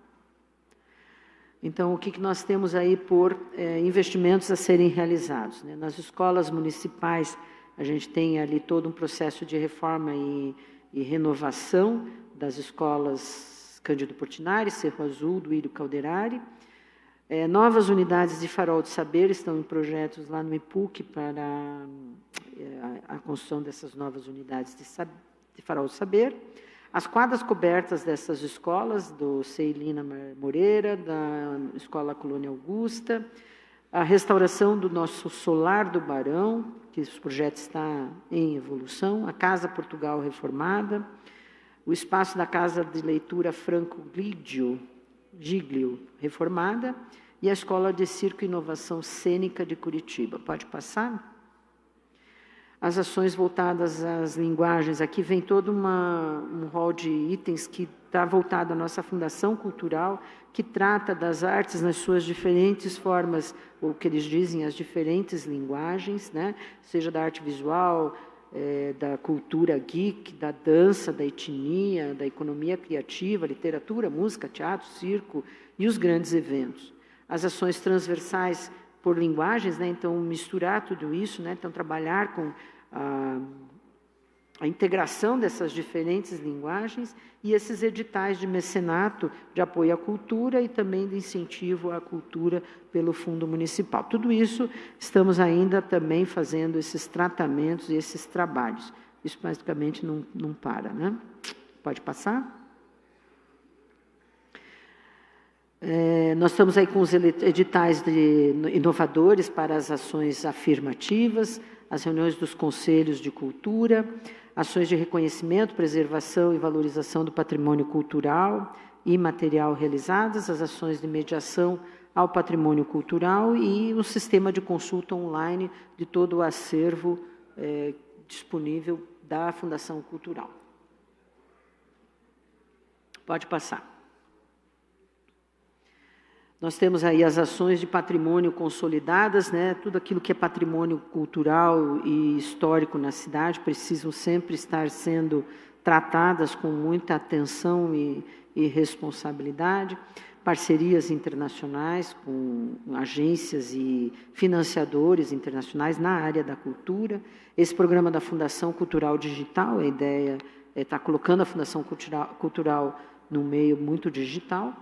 Então, o que nós temos aí por investimentos a serem realizados, né? Nas escolas municipais, a gente tem ali todo um processo de reforma e renovação das escolas Cândido Portinari, Cerro Azul, Duílio Calderari. Novas unidades de farol de saber estão em projetos lá no IPUC para a construção dessas novas unidades de farol de saber. As quadras cobertas dessas escolas, do Ceilina Moreira, da Escola Colônia Augusta, a restauração do nosso Solar do Barão, que esse projeto está em evolução, a Casa Portugal reformada, o espaço da Casa de Leitura Franco Giglio reformada, e a Escola de Circo e Inovação Cênica de Curitiba. Pode passar? As ações voltadas às linguagens, aqui vem todo um rol de itens que está voltado à nossa Fundação Cultural, que trata das artes nas suas diferentes formas, ou que eles dizem, as diferentes linguagens, né? Seja da arte visual, da cultura geek, da dança, da etnia, da economia criativa, literatura, música, teatro, circo e os grandes eventos. As ações transversais por linguagens, né? Então, misturar tudo isso, né? Então, trabalhar com a integração dessas diferentes linguagens e esses editais de mecenato de apoio à cultura e também de incentivo à cultura pelo Fundo Municipal. Tudo isso estamos ainda também fazendo esses tratamentos e esses trabalhos. Isso basicamente não para, né? Pode passar? Nós estamos aí com os editais inovadores para as ações afirmativas, as reuniões dos conselhos de cultura, ações de reconhecimento, preservação e valorização do patrimônio cultural e material realizadas, as ações de mediação ao patrimônio cultural e o sistema de consulta online de todo o acervo disponível da Fundação Cultural. Pode passar. Nós temos aí as ações de patrimônio consolidadas, né? Tudo aquilo que é patrimônio cultural e histórico na cidade precisam sempre estar sendo tratadas com muita atenção e responsabilidade. Parcerias internacionais com agências e financiadores internacionais na área da cultura. Esse programa da Fundação Cultural Digital, a ideia é estar colocando a Fundação Cultural no meio muito digital.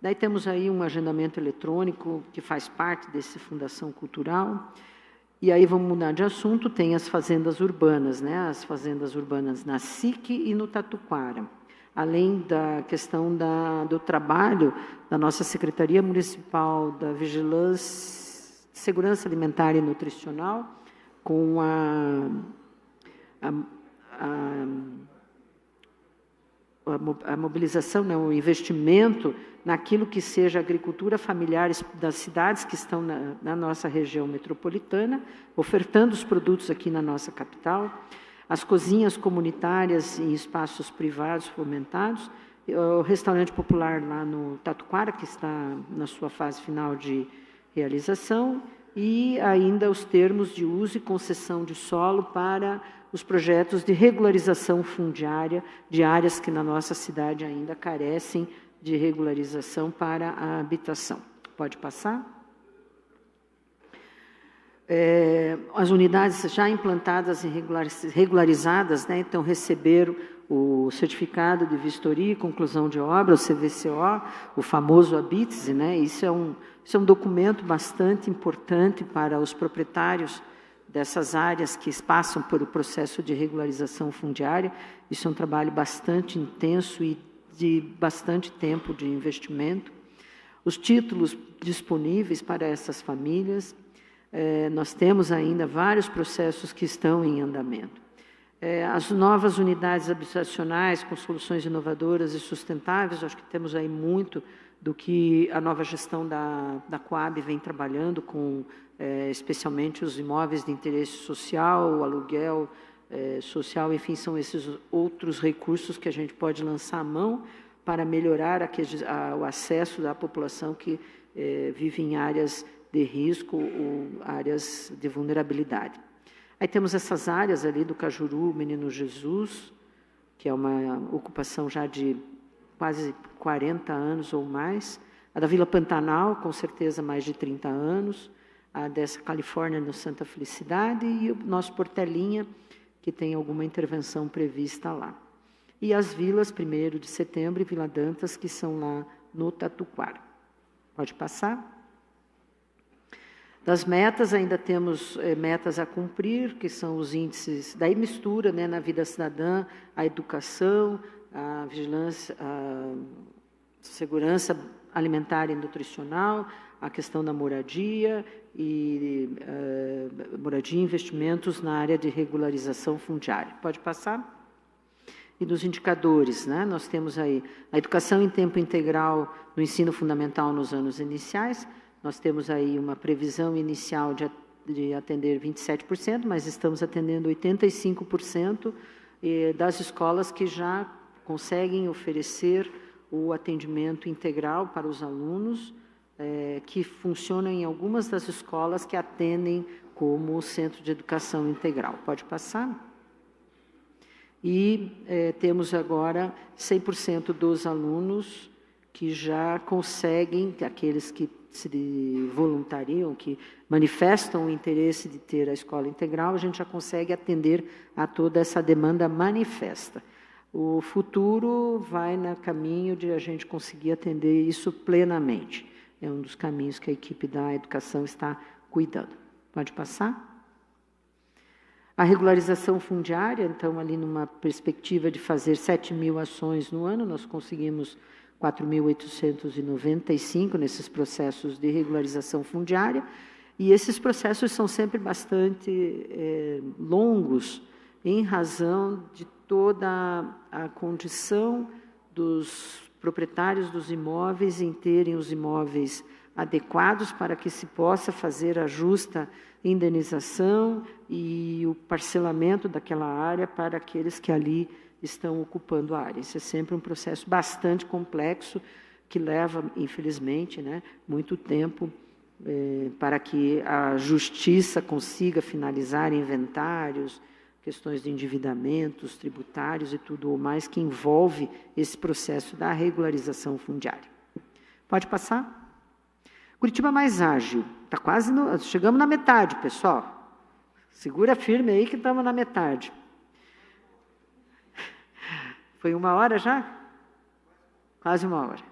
Daí temos aí um agendamento eletrônico que faz parte desse Fundação Cultural. E aí vamos mudar de assunto, tem as fazendas urbanas, né? As fazendas urbanas na SIC e no Tatuquara. Além da questão do trabalho da nossa Secretaria Municipal da Vigilância, Segurança Alimentar e Nutricional, com a mobilização, né, o investimento naquilo que seja agricultura familiar das cidades que estão na nossa região metropolitana, ofertando os produtos aqui na nossa capital, as cozinhas comunitárias em espaços privados fomentados, o restaurante popular lá no Tatuquara, que está na sua fase final de realização, e ainda os termos de uso e concessão de solo para os projetos de regularização fundiária de áreas que na nossa cidade ainda carecem de regularização para a habitação. Pode passar? As unidades já implantadas e regularizadas, né, então receberam o certificado de vistoria e conclusão de obra, o CVCO, o famoso ABITSE, né? Isso é um documento bastante importante para os proprietários dessas áreas que passam pelo processo de regularização fundiária. Isso é um trabalho bastante intenso e de bastante tempo de investimento. Os títulos disponíveis para essas famílias, nós temos ainda vários processos que estão em andamento. As novas unidades habitacionais com soluções inovadoras e sustentáveis, acho que temos aí muito do que a nova gestão da Coab vem trabalhando com, especialmente os imóveis de interesse social, o aluguel social, enfim, são esses outros recursos que a gente pode lançar a mão para melhorar o acesso da população que vive em áreas de risco ou áreas de vulnerabilidade. Aí temos essas áreas ali do Cajuru, Menino Jesus, que é uma ocupação já de quase 40 anos ou mais. A da Vila Pantanal, com certeza mais de 30 anos. A dessa Califórnia, no Santa Felicidade. E o nosso Portelinha, que tem alguma intervenção prevista lá. E as vilas, 1º de setembro e Vila Dantas, que são lá no Tatuquara. Pode passar? Das metas, ainda temos metas a cumprir, que são os índices, daí mistura, né, na vida cidadã, a educação, a vigilância, a segurança alimentar e nutricional, a questão da moradia e moradia e investimentos na área de regularização fundiária. Pode passar? E dos indicadores, né, nós temos aí a educação em tempo integral no ensino fundamental nos anos iniciais. Nós temos aí uma previsão inicial de atender 27%, mas estamos atendendo 85% das escolas que já conseguem oferecer o atendimento integral para os alunos, que funcionam em algumas das escolas que atendem como Centro de Educação Integral. Pode passar? E temos agora 100% dos alunos que já conseguem, aqueles que se voluntariam, que manifestam o interesse de ter a escola integral, a gente já consegue atender a toda essa demanda manifesta. O futuro vai no caminho de a gente conseguir atender isso plenamente. É um dos caminhos que a equipe da educação está cuidando. Pode passar? A regularização fundiária, então, ali numa perspectiva de fazer 7.000 ações no ano, nós conseguimos 4.895 nesses processos de regularização fundiária, e esses processos são sempre bastante longos, em razão de toda a condição dos proprietários dos imóveis em terem os imóveis adequados para que se possa fazer a justa indenização e o parcelamento daquela área para aqueles que ali estão ocupando a área. Isso é sempre um processo bastante complexo, que leva, infelizmente, muito tempo para que a justiça consiga finalizar inventários, questões de endividamentos tributários e tudo o mais que envolve esse processo da regularização fundiária. Pode passar? Curitiba mais ágil. Está quase chegamos na metade, pessoal. Segura firme aí que estamos na metade. Foi 1 hora já? Quase 1 hora.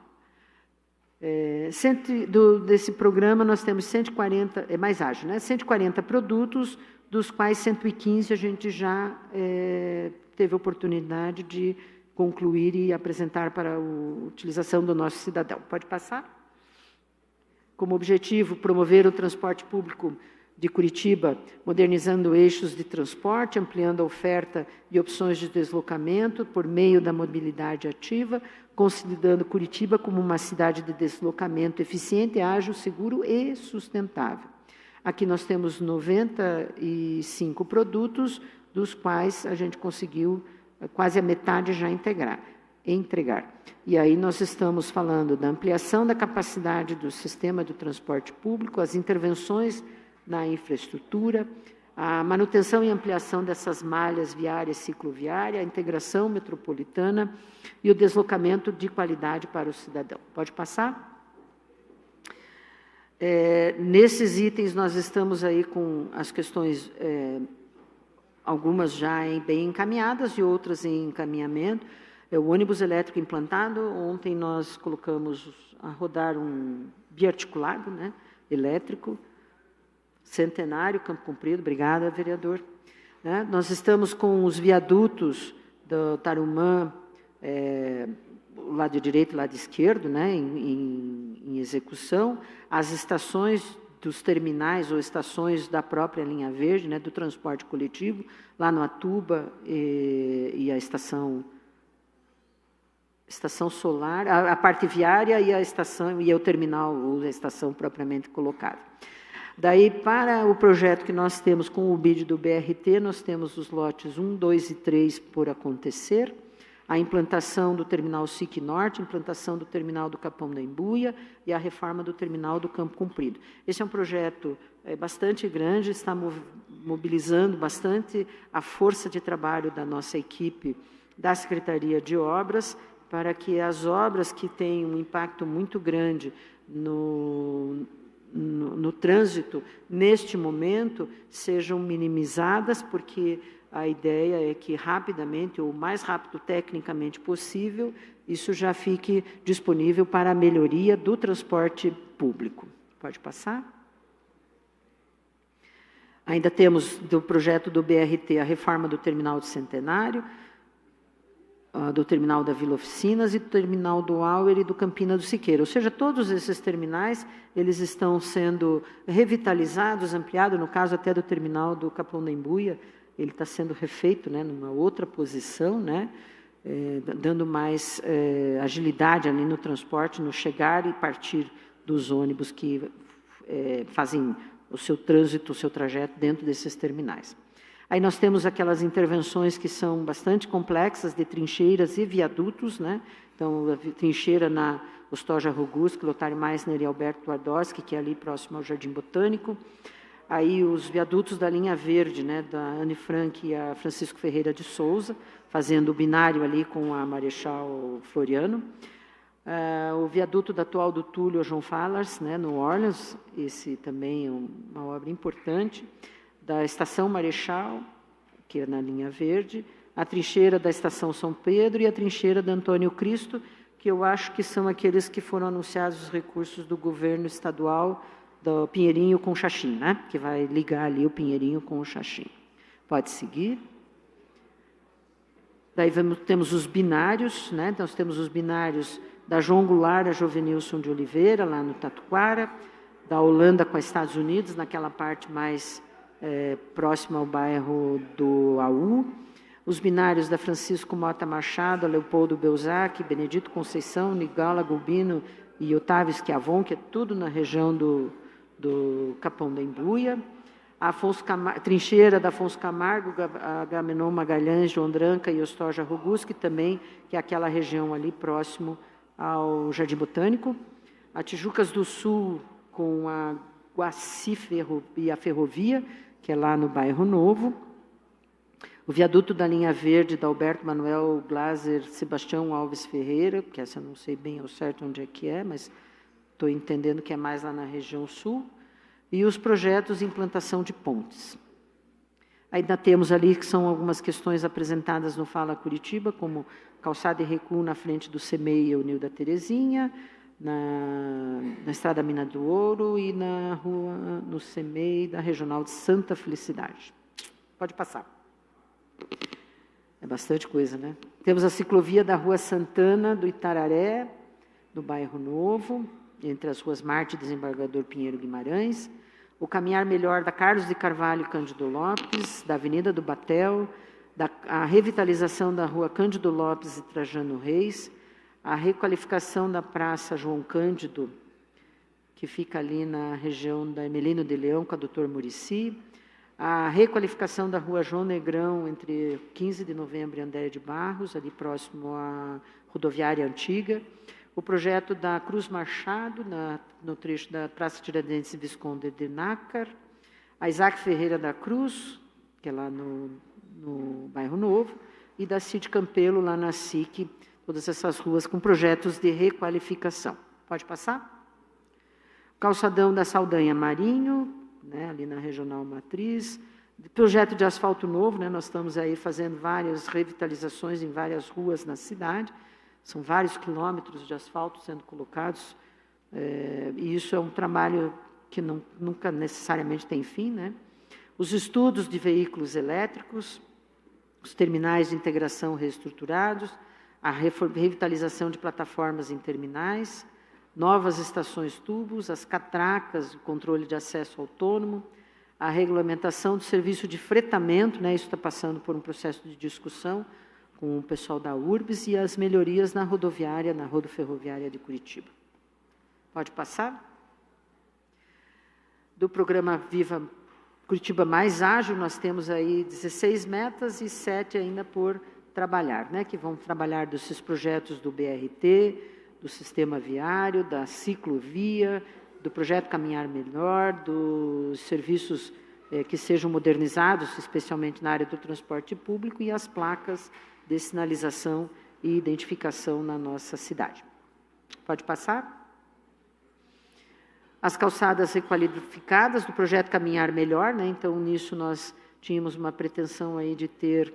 Desse programa nós temos 140, é mais ágil, 140 produtos, dos quais 115 a gente já teve a oportunidade de concluir e apresentar para a utilização do nosso cidadão. Pode passar? Como objetivo, promover o transporte público de Curitiba, modernizando eixos de transporte, ampliando a oferta e opções de deslocamento por meio da mobilidade ativa, consolidando Curitiba como uma cidade de deslocamento eficiente, ágil, seguro e sustentável. Aqui nós temos 95 produtos, dos quais a gente conseguiu quase a metade já entregar. E aí nós estamos falando da ampliação da capacidade do sistema do transporte público, as intervenções na infraestrutura, a manutenção e ampliação dessas malhas viárias e cicloviárias, a integração metropolitana e o deslocamento de qualidade para o cidadão. Pode passar? Nesses itens nós estamos aí com as questões, algumas já bem encaminhadas e outras em encaminhamento. O ônibus elétrico implantado, ontem nós colocamos a rodar um biarticulado elétrico, Centenário, Campo Comprido, obrigada, vereador. Nós estamos com os viadutos do Tarumã, lado direito e lado esquerdo, em execução, as estações dos terminais ou estações da própria linha verde, do transporte coletivo, lá no Atuba e a estação solar, a parte viária e a estação e o terminal, ou a estação propriamente colocada. Daí, para o projeto que nós temos com o BID do BRT, nós temos os lotes 1, 2 e 3 por acontecer, a implantação do terminal SIC Norte, a implantação do terminal do Capão da Embuia e a reforma do terminal do Campo Comprido. Esse é um projeto bastante grande, está mobilizando bastante a força de trabalho da nossa equipe da Secretaria de Obras, para que as obras que têm um impacto muito grande no trânsito, neste momento, sejam minimizadas, porque a ideia é que rapidamente, ou o mais rápido tecnicamente possível, isso já fique disponível para a melhoria do transporte público. Pode passar? Ainda temos do projeto do BRT a reforma do terminal de Centenário, do terminal da Vila Oficinas e do terminal do Auer e do Campina do Siqueira. Ou seja, todos esses terminais, eles estão sendo revitalizados, ampliados, no caso até do terminal do Capão da Embuia, ele está sendo refeito numa outra posição, dando mais agilidade ali no transporte, no chegar e partir dos ônibus que fazem o seu trânsito, o seu trajeto dentro desses terminais. Aí nós temos aquelas intervenções que são bastante complexas, de trincheiras e viadutos, Então, a trincheira na Ostoja Roguski, Lotário Meissner e Alberto Twardowski, que é ali próximo ao Jardim Botânico. Aí os viadutos da linha verde, da Anne Frank e a Francisco Ferreira de Souza, fazendo o binário ali com a Marechal Floriano. O viaduto da atual do Túlio a João Falas, né, no Orleans, esse também é uma obra importante. Da Estação Marechal, que é na linha verde, a trincheira da Estação São Pedro e a trincheira da Antônio Cristo, que eu acho que são aqueles que foram anunciados os recursos do governo estadual do Pinheirinho com o Xaxim, né? Que vai ligar ali o Pinheirinho com o Xaxim. Pode seguir. Daí temos os binários, né? Nós temos os binários da João Goulart a Jovenilson de Oliveira, lá no Tatuquara, da Holanda com os Estados Unidos, naquela parte mais próxima ao bairro do Aú. Os binários da Francisco Mota Machado, Leopoldo Belzac, Benedito Conceição, Nigala Gulbino e Otávio Schiavon, que é tudo na região do Capão da Embuia. A trincheira da Afonso Camargo, Agamenon Magalhães, João Dranca e Ostorja Roguski, também, que é aquela região ali próximo ao Jardim Botânico. A Tijucas do Sul, com a Guaci e a Ferrovia, que é lá no Bairro Novo. O viaduto da linha verde da Alberto Manuel Glaser Sebastião Alves Ferreira, que essa eu não sei bem ao certo onde é que é, mas estou entendendo que é mais lá na região sul. E os projetos de implantação de pontes. Ainda temos ali que são algumas questões apresentadas no Fala Curitiba, como calçada e recuo na frente do CEMEI e Unil da Terezinha, na Estrada Mina do Ouro e na rua, no CEMEI da Regional de Santa Felicidade. Pode passar. É bastante coisa, né? Temos a ciclovia da Rua Santana, do Itararé, do Bairro Novo, entre as ruas Marte e Desembargador Pinheiro Guimarães. O caminhar melhor da Carlos de Carvalho e Cândido Lopes, da Avenida do Batel, a revitalização da Rua Cândido Lopes e Trajano Reis, a requalificação da Praça João Cândido, que fica ali na região da Emelino de Leão, com a Dr. Muricy, a requalificação da Rua João Negrão, entre 15 de novembro e André de Barros, ali próximo à rodoviária antiga, o projeto da Cruz Machado, no trecho da Praça Tiradentes e Visconde de Nácar, a Isaac Ferreira da Cruz, que é lá no Bairro Novo, e da Cid Campelo, lá na SIC, todas essas ruas com projetos de requalificação. Pode passar? Calçadão da Saldanha Marinho, né, ali na Regional Matriz, projeto de asfalto novo, né, nós estamos aí fazendo várias revitalizações em várias ruas na cidade, são vários quilômetros de asfalto sendo colocados, e isso é um trabalho que nunca necessariamente tem fim, né? Os estudos de veículos elétricos, os terminais de integração reestruturados, a revitalização de plataformas em terminais, novas estações tubos, as catracas, o controle de acesso autônomo, a regulamentação do serviço de fretamento, né, isso está passando por um processo de discussão com o pessoal da URBS, e as melhorias na rodoviária, na rodoferroviária de Curitiba. Pode passar? Do programa Viva Curitiba Mais Ágil, nós temos aí 16 metas e 7 ainda por trabalhar, né, que vão trabalhar desses projetos do BRT, do sistema viário, da ciclovia, do projeto Caminhar Melhor, dos serviços que sejam modernizados, especialmente na área do transporte público, e as placas de sinalização e identificação na nossa cidade. Pode passar? As calçadas requalificadas do projeto Caminhar Melhor, né? Então, nisso nós tínhamos uma pretensão aí de ter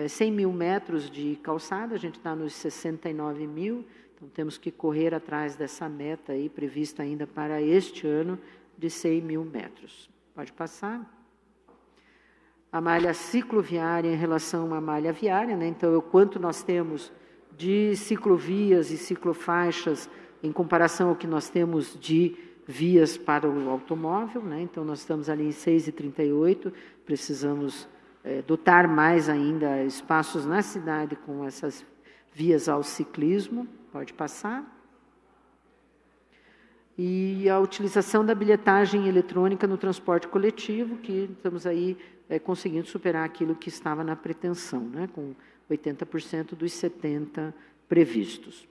100 mil metros de calçada, a gente está nos 69 mil, então temos que correr atrás dessa meta aí, prevista ainda para este ano, de 100 mil metros. Pode passar? A malha cicloviária em relação à malha viária, né? Então, o quanto nós temos de ciclovias e ciclofaixas em comparação ao que nós temos de vias para o automóvel, né? Então, nós estamos ali em 6,38, precisamos dotar mais ainda espaços na cidade com essas vias ao ciclismo. Pode passar. E a utilização da bilhetagem eletrônica no transporte coletivo, que estamos aí conseguindo superar aquilo que estava na pretensão, né, com 80% dos 70% previstos.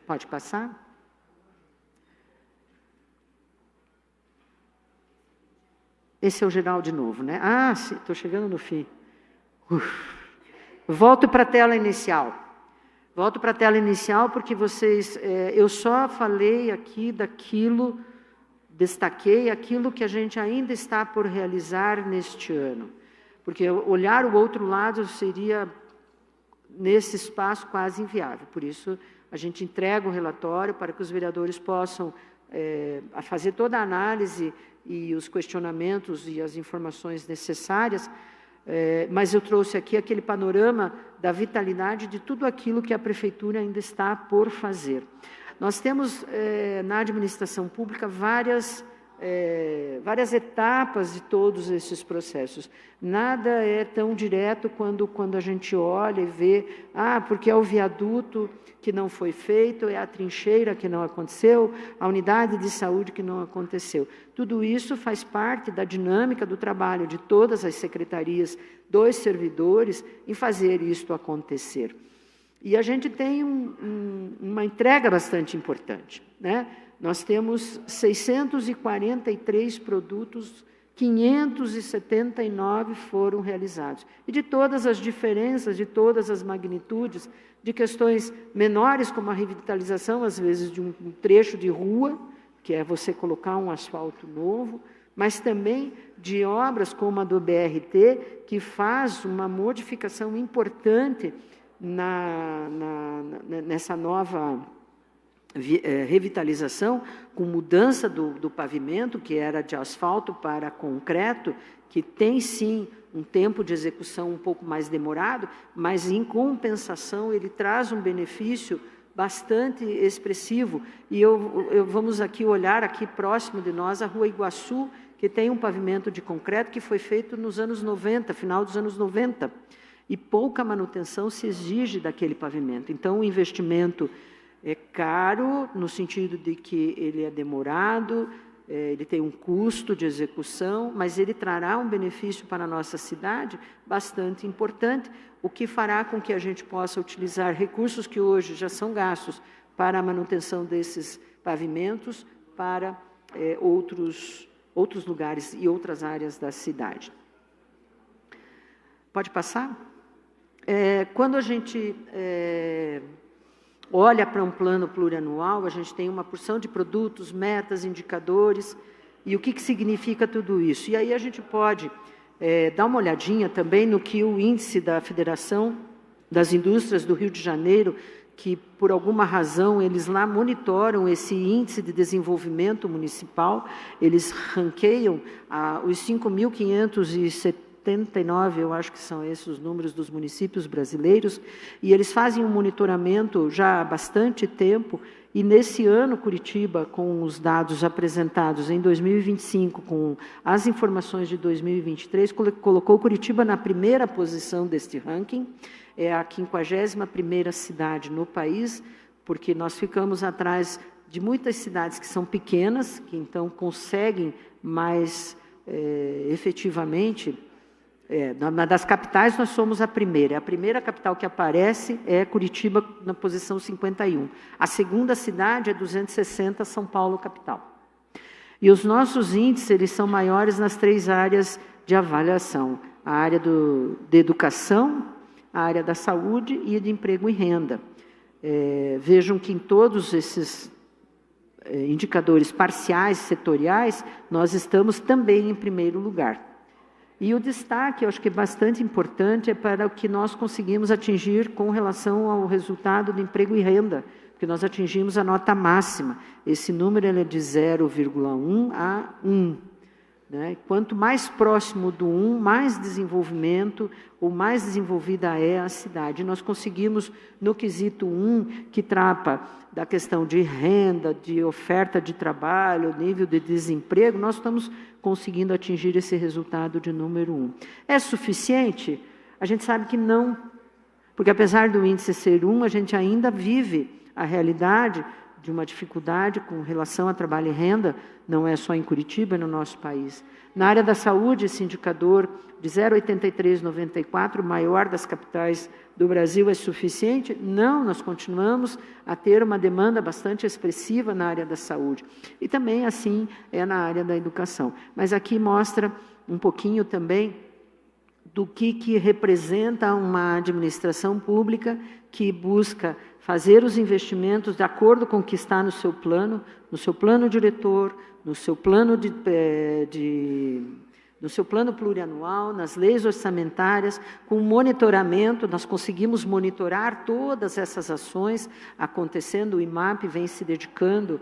Pode passar? Esse é o geral de novo, né? Ah, estou chegando no fim. Volto para a tela inicial. Volto para a tela inicial, porque eu só falei aqui daquilo, destaquei aquilo que a gente ainda está por realizar neste ano. Porque olhar o outro lado seria, nesse espaço, quase inviável. Por isso, a gente entrega o relatório para que os vereadores possam fazer toda a análise e os questionamentos e as informações necessárias, mas eu trouxe aqui aquele panorama da vitalidade de tudo aquilo que a Prefeitura ainda está por fazer. Nós temos, na administração pública, várias etapas de todos esses processos. Nada é tão direto quando a gente olha e vê, porque é o viaduto que não foi feito, é a trincheira que não aconteceu, a unidade de saúde que não aconteceu. Tudo isso faz parte da dinâmica do trabalho de todas as secretarias, dos servidores, em fazer isto acontecer. E a gente tem uma entrega bastante importante, né? Nós temos 643 produtos, 579 foram realizados. E de todas as diferenças, de todas as magnitudes, de questões menores, como a revitalização, às vezes, de um trecho de rua, que é você colocar um asfalto novo, mas também de obras como a do BRT, que faz uma modificação importante nessa nova revitalização, com mudança do pavimento, que era de asfalto para concreto, que tem sim um tempo de execução um pouco mais demorado, mas em compensação ele traz um benefício bastante expressivo. E vamos aqui olhar aqui próximo de nós a Rua Iguaçu, que tem um pavimento de concreto que foi feito nos anos 90, final dos anos 90, e pouca manutenção se exige daquele pavimento. Então o investimento é caro, no sentido de que ele é demorado, ele tem um custo de execução, mas ele trará um benefício para a nossa cidade bastante importante, o que fará com que a gente possa utilizar recursos que hoje já são gastos para a manutenção desses pavimentos para outros lugares e outras áreas da cidade. Pode passar? Quando a gente olha para um plano plurianual, a gente tem uma porção de produtos, metas, indicadores, e o que significa tudo isso? E aí a gente pode dar uma olhadinha também no que o índice da Federação das Indústrias do Rio de Janeiro, que por alguma razão eles lá monitoram esse índice de desenvolvimento municipal, eles ranqueiam os 5.579, eu acho que são esses os números dos municípios brasileiros, e eles fazem um monitoramento já há bastante tempo, e nesse ano Curitiba, com os dados apresentados em 2025, com as informações de 2023, colocou Curitiba na primeira posição deste ranking, é a 51ª cidade no país, porque nós ficamos atrás de muitas cidades que são pequenas, que então conseguem mais efetivamente. Das capitais, nós somos a primeira. A primeira capital que aparece é Curitiba, na posição 51. A segunda cidade é 260, São Paulo, capital. E os nossos índices, eles são maiores nas 3 áreas de avaliação. A área de educação, a área da saúde e de emprego e renda. Vejam que em todos esses indicadores parciais, setoriais, nós estamos também em primeiro lugar. E o destaque, eu acho que é bastante importante, é para o que nós conseguimos atingir com relação ao resultado do emprego e renda, porque nós atingimos a nota máxima. Esse número é de 0,1 a 1. Né? Quanto mais próximo do 1, mais desenvolvimento, ou mais desenvolvida é a cidade. Nós conseguimos, no quesito 1, que trata da questão de renda, de oferta de trabalho, nível de desemprego, nós estamos conseguindo atingir esse resultado de número 1. É suficiente? A gente sabe que não, porque apesar do índice ser 1, a gente ainda vive a realidade de uma dificuldade com relação a trabalho e renda, não é só em Curitiba, é no nosso país. Na área da saúde, esse indicador de 0,8394, o maior das capitais do Brasil, é suficiente? Não, nós continuamos a ter uma demanda bastante expressiva na área da saúde. E também, assim, é na área da educação. Mas aqui mostra um pouquinho também do que representa uma administração pública que busca fazer os investimentos de acordo com o que está no seu plano diretor, no seu plano no seu plano plurianual, nas leis orçamentárias, com monitoramento. Nós conseguimos monitorar todas essas ações acontecendo. O IMAP vem se dedicando,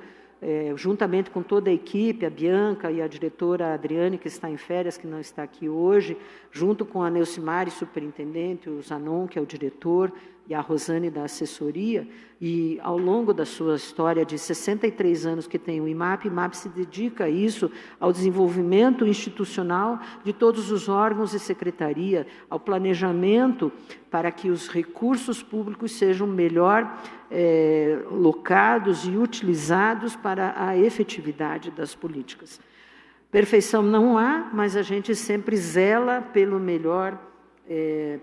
juntamente com toda a equipe, a Bianca e a diretora Adriane, que está em férias, que não está aqui hoje, junto com a Neucimari, superintendente, o Zanon, que é o diretor, e a Rosane da assessoria, e ao longo da sua história de 63 anos que tem o IMAP se dedica a isso, ao desenvolvimento institucional de todos os órgãos e secretaria, ao planejamento para que os recursos públicos sejam melhor locados e utilizados para a efetividade das políticas. Perfeição não há, mas a gente sempre zela pelo melhor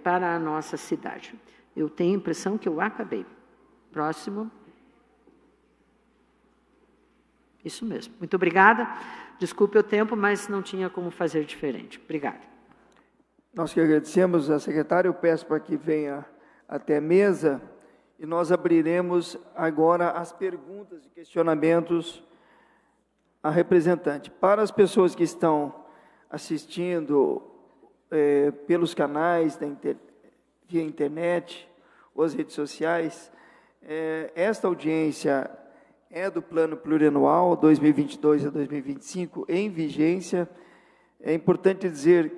para a nossa cidade. Eu tenho a impressão que eu acabei. Próximo. Isso mesmo. Muito obrigada. Desculpe o tempo, mas não tinha como fazer diferente. Obrigada. Nós que agradecemos a secretária. Eu peço para que venha até a mesa e nós abriremos agora as perguntas e questionamentos à representante. Para as pessoas que estão assistindo pelos canais via internet ou as redes sociais, esta audiência é do Plano Plurianual 2022 a 2025 em vigência. É importante dizer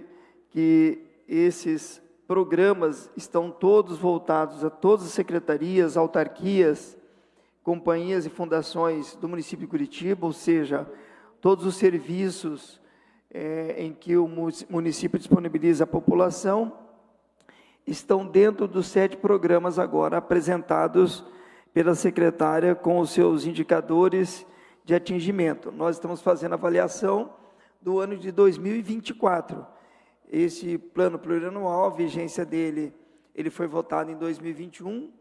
que esses programas estão todos voltados a todas as secretarias, autarquias, companhias e fundações do município de Curitiba, ou seja, todos os serviços em que o município disponibiliza à população, estão dentro dos 7 programas agora apresentados pela secretária com os seus indicadores de atingimento. Nós estamos fazendo avaliação do ano de 2024. Esse plano plurianual, a vigência dele, ele foi votado em 2021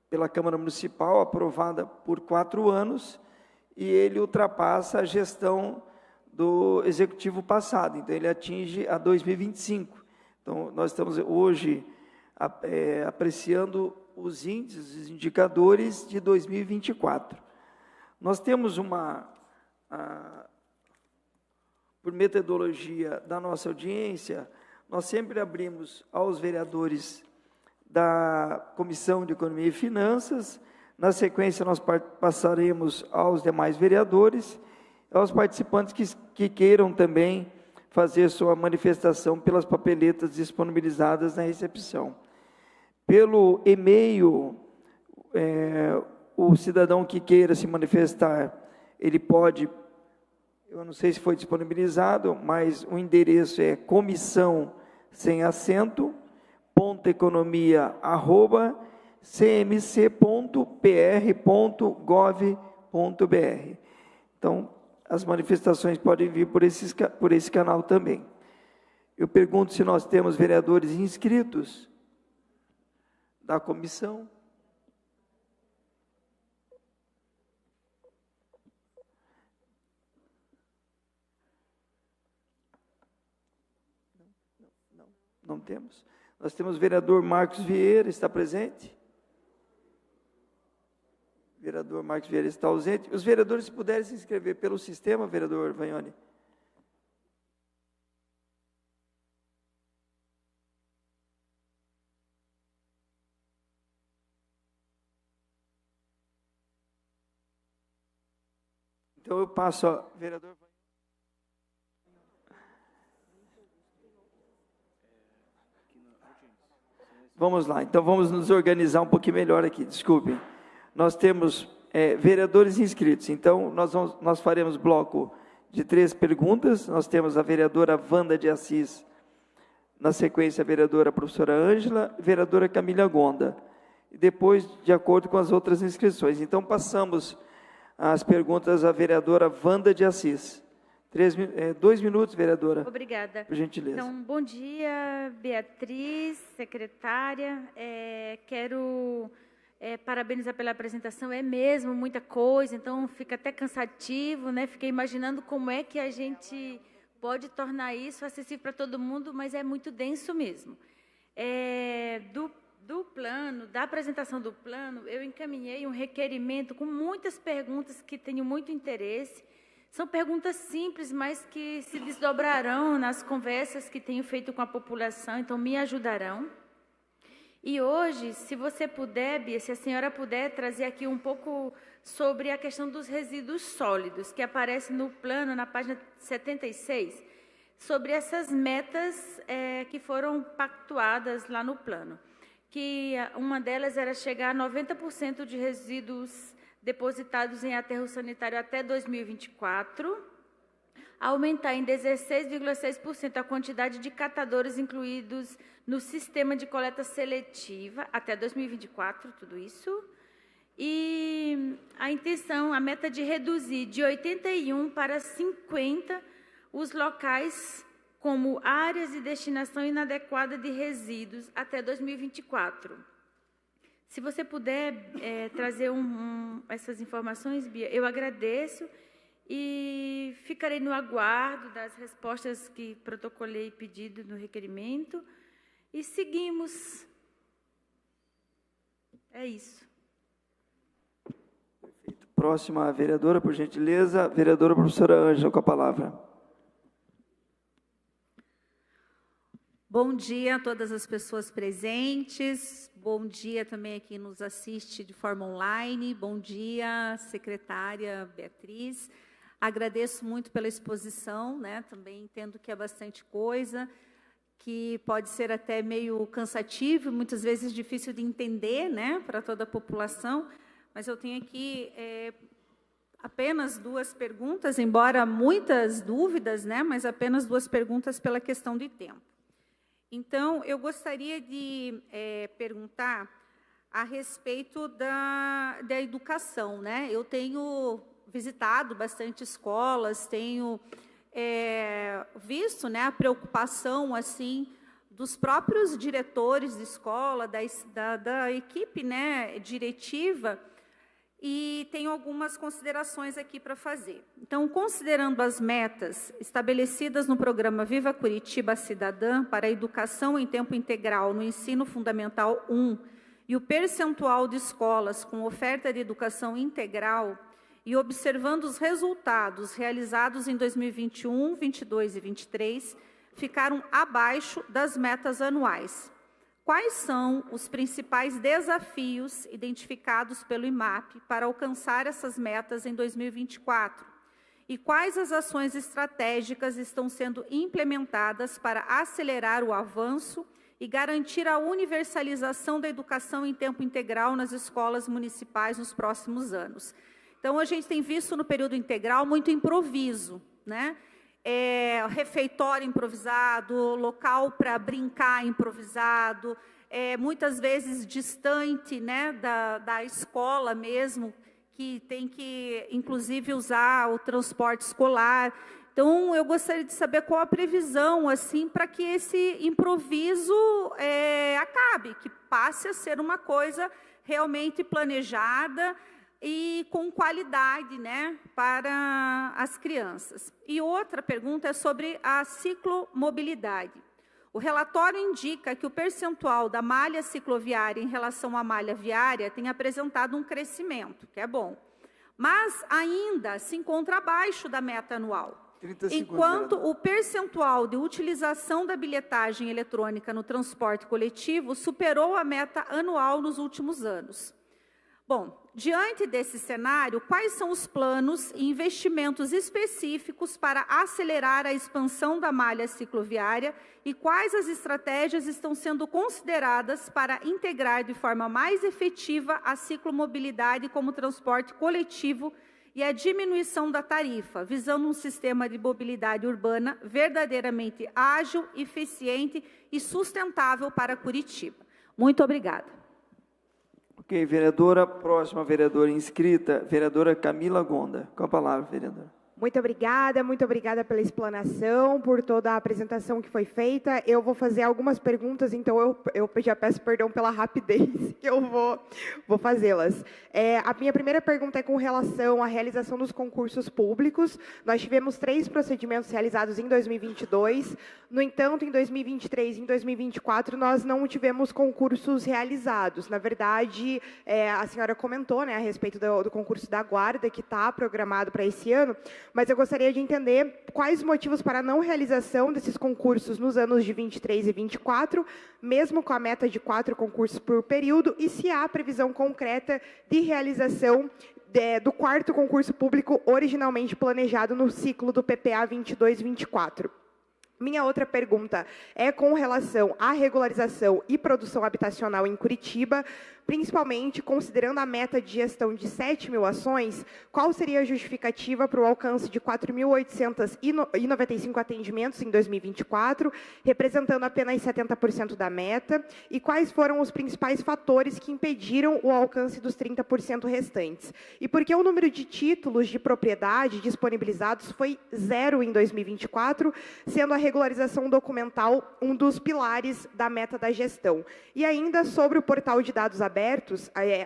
pela Câmara Municipal, aprovada por 4 anos, e ele ultrapassa a gestão do Executivo passado, então ele atinge a 2025. Então, nós estamos hoje apreciando os índices, os indicadores de 2024. Nós temos por metodologia da nossa audiência, nós sempre abrimos aos vereadores da Comissão de Economia e Finanças, na sequência nós passaremos aos demais vereadores, aos participantes que queiram também fazer sua manifestação pelas papeletas disponibilizadas na recepção. Pelo e-mail, o cidadão que queira se manifestar, ele pode, eu não sei se foi disponibilizado, mas o endereço é comissão, sem acento, economia@cmc.pr.gov.br. Então, as manifestações podem vir por esse canal também. Eu pergunto se nós temos vereadores inscritos da comissão. Não temos. Nós temos o vereador Marcos Vieira, está presente? Vereador Marcos Vieira está ausente. Os vereadores, se puderem se inscrever pelo sistema, vereador Vagnoni. Então, eu passo a vereador Vagnoni. Vamos lá, então vamos nos organizar um pouquinho melhor aqui, desculpem. Nós temos vereadores inscritos, então nós faremos bloco de 3 perguntas. Nós temos a vereadora Wanda de Assis, na sequência a vereadora professora Ângela, vereadora Camila Gonda, e depois de acordo com as outras inscrições. Então passamos as perguntas à vereadora Wanda de Assis. 2 minutos, vereadora. Obrigada. Por gentileza. Então, bom dia, Beatriz, secretária. Quero parabenizar pela apresentação. É mesmo muita coisa, então fica até cansativo, né? Fiquei imaginando como é que a gente pode tornar isso acessível para todo mundo, mas é muito denso mesmo. Do plano, da apresentação do plano, eu encaminhei um requerimento com muitas perguntas que tenho muito interesse. São perguntas simples, mas que se desdobrarão nas conversas que tenho feito com a população, então me ajudarão. E hoje, se você puder, Bia, se a senhora puder trazer aqui um pouco sobre a questão dos resíduos sólidos, que aparece no plano, na página 76, sobre essas metas que foram pactuadas lá no plano. Que uma delas era chegar a 90% de resíduos depositados em aterro sanitário até 2024, aumentar em 16,6% a quantidade de catadores incluídos no sistema de coleta seletiva até 2024, tudo isso. E a intenção, a meta de reduzir de 81 para 50 os locais como áreas de destinação inadequada de resíduos até 2024. Se você puder trazer essas informações, Bia, eu agradeço e ficarei no aguardo das respostas que protocolei pedido no requerimento e seguimos. É isso. Perfeito. Próxima vereadora, por gentileza, vereadora professora Ângela, com a palavra. Bom dia a todas as pessoas presentes, bom dia também a quem nos assiste de forma online, bom dia, secretária Beatriz. Agradeço muito pela exposição, né? Também entendo que é bastante coisa, que pode ser até meio cansativo, muitas vezes difícil de entender, né, para toda a população, mas eu tenho aqui apenas 2 perguntas, embora muitas dúvidas, né, mas apenas 2 perguntas pela questão de tempo. Então, eu gostaria de perguntar a respeito da educação, né? Eu tenho visitado bastante escolas, tenho visto, né, a preocupação assim dos próprios diretores de escola, da equipe, né, diretiva, e tenho algumas considerações aqui para fazer. Então, considerando as metas estabelecidas no programa Viva Curitiba Cidadã para a educação em tempo integral no ensino fundamental 1 e o percentual de escolas com oferta de educação integral, e observando os resultados realizados em 2021, 22 e 23, ficaram abaixo das metas anuais. Quais são os principais desafios identificados pelo IMAP para alcançar essas metas em 2024? E quais as ações estratégicas estão sendo implementadas para acelerar o avanço e garantir a universalização da educação em tempo integral nas escolas municipais nos próximos anos? Então, a gente tem visto no período integral muito improviso, né? Refeitório improvisado, local para brincar improvisado, muitas vezes distante, né, da escola mesmo, que tem que, inclusive, usar o transporte escolar. Então, eu gostaria de saber qual a previsão, assim, para que esse improviso acabe, que passe a ser uma coisa realmente planejada e com qualidade, né, para as crianças. E outra pergunta é sobre a ciclomobilidade. O relatório indica que o percentual da malha cicloviária em relação à malha viária tem apresentado um crescimento, que é bom, mas ainda se encontra abaixo da meta anual. Enquanto o percentual de utilização da bilhetagem eletrônica no transporte coletivo superou a meta anual nos últimos anos. Bom, diante desse cenário, quais são os planos e investimentos específicos para acelerar a expansão da malha cicloviária e quais as estratégias estão sendo consideradas para integrar de forma mais efetiva a ciclomobilidade como transporte coletivo e a diminuição da tarifa, visando um sistema de mobilidade urbana verdadeiramente ágil, eficiente e sustentável para Curitiba? Muito obrigada. Ok, vereadora, próxima vereadora inscrita, vereadora Camila Gonda. Com a palavra, vereadora. Muito obrigada pela explanação, por toda a apresentação que foi feita. Eu vou fazer algumas perguntas, então eu já peço perdão pela rapidez que eu vou fazê-las. A minha primeira pergunta é com relação à realização dos concursos públicos. Nós tivemos 3 procedimentos realizados em 2022. No entanto, em 2023 e em 2024, nós não tivemos concursos realizados. Na verdade, a senhora comentou, né, a respeito do concurso da Guarda, que está programado para esse ano, mas eu gostaria de entender quais os motivos para a não realização desses concursos nos anos de 23 e 24, mesmo com a meta de 4 concursos por período, e se há previsão concreta de realização do 4º concurso público originalmente planejado no ciclo do PPA 22-24. Minha outra pergunta é com relação à regularização e produção habitacional em Curitiba, principalmente considerando a meta de gestão de 7.000 ações, qual seria a justificativa para o alcance de 4.895 atendimentos em 2024, representando apenas 70% da meta, e quais foram os principais fatores que impediram o alcance dos 30% restantes? E por que o número de títulos de propriedade disponibilizados foi 0 em 2024, sendo a regularização documental um dos pilares da meta da gestão? E ainda sobre o portal de dados abertos,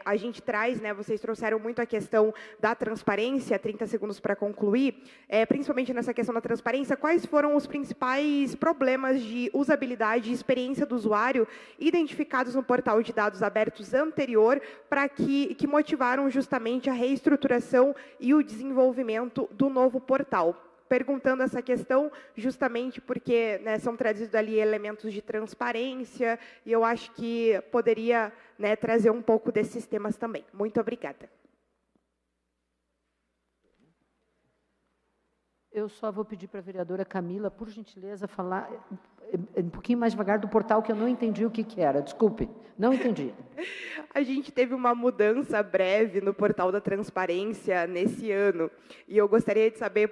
a gente traz, né, vocês trouxeram muito a questão da transparência, 30 segundos para concluir, principalmente nessa questão da transparência, quais foram os principais problemas de usabilidade e experiência do usuário identificados no portal de dados abertos anterior, para que motivaram justamente a reestruturação e o desenvolvimento do novo portal? Perguntando essa questão justamente porque, né, são trazidos ali elementos de transparência, e eu acho que poderia, né, trazer um pouco desses temas também. Muito obrigada. Eu só vou pedir para a vereadora Camila, por gentileza, falar um pouquinho mais devagar do portal, que eu não entendi o que era. Desculpe, não entendi. A gente teve uma mudança breve no portal da transparência nesse ano, e eu gostaria de saber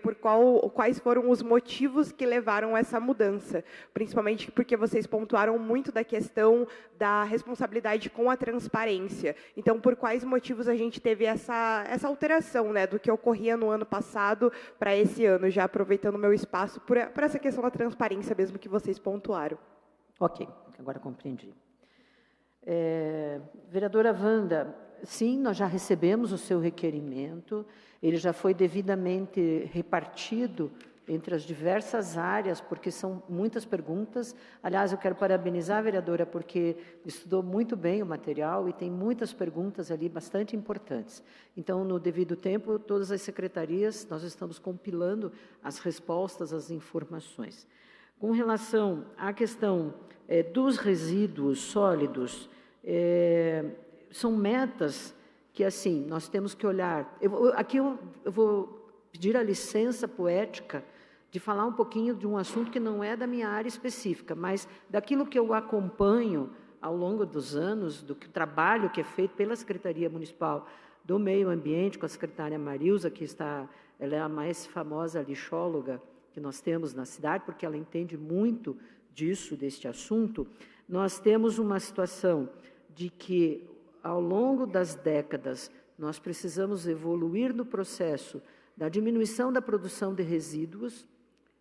quais foram os motivos que levaram essa mudança, principalmente porque vocês pontuaram muito da questão da responsabilidade com a transparência. Então, por quais motivos a gente teve essa alteração, né, do que ocorria no ano passado para esse ano, já aproveitando o meu espaço por essa questão da transparência mesmo que vocês pontuaram. Ok, agora compreendi. Vereadora Wanda, sim, nós já recebemos o seu requerimento, ele já foi devidamente repartido entre as diversas áreas, porque são muitas perguntas. Aliás, eu quero parabenizar a vereadora, porque estudou muito bem o material e tem muitas perguntas ali bastante importantes. Então, no devido tempo, todas as secretarias, nós estamos compilando as respostas, as informações. Com relação à questão dos resíduos sólidos, são metas que, assim, nós temos que olhar. Aqui eu vou pedir a licença poética de falar um pouquinho de um assunto que não é da minha área específica, mas daquilo que eu acompanho ao longo dos anos, do trabalho que é feito pela Secretaria Municipal do Meio Ambiente, com a secretária Marilza, que ela é a mais famosa lixóloga que nós temos na cidade, porque ela entende muito deste assunto. Nós temos uma situação de que, ao longo das décadas, nós precisamos evoluir no processo da diminuição da produção de resíduos.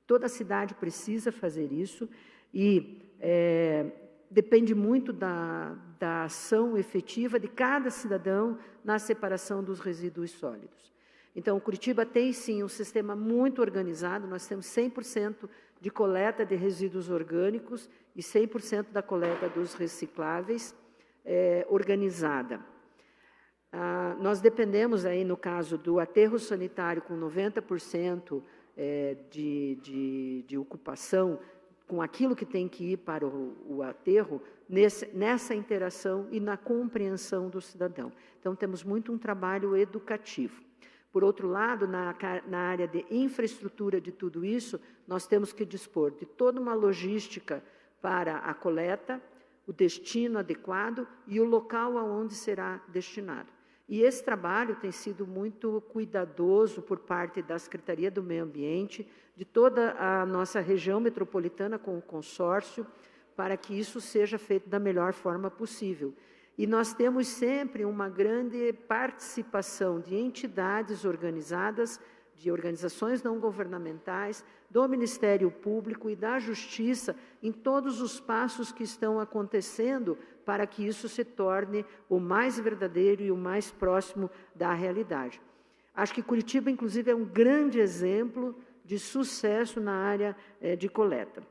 Toda a cidade precisa fazer isso e depende muito da ação efetiva de cada cidadão na separação dos resíduos sólidos. Então, Curitiba tem, sim, um sistema muito organizado, nós temos 100% de coleta de resíduos orgânicos e 100% da coleta dos recicláveis organizada. Nós dependemos, aí, no caso do aterro sanitário, com 90% de ocupação, com aquilo que tem que ir para o aterro, nessa interação e na compreensão do cidadão. Então, temos muito um trabalho educativo. Por outro lado, na área de infraestrutura de tudo isso, nós temos que dispor de toda uma logística para a coleta, o destino adequado e o local aonde será destinado. E esse trabalho tem sido muito cuidadoso por parte da Secretaria do Meio Ambiente, de toda a nossa região metropolitana com o consórcio, para que isso seja feito da melhor forma possível. E nós temos sempre uma grande participação de entidades organizadas de organizações não governamentais, do Ministério Público e da Justiça em todos os passos que estão acontecendo para que isso se torne o mais verdadeiro e o mais próximo da realidade. Acho que Curitiba, inclusive, é um grande exemplo de sucesso na área de coleta.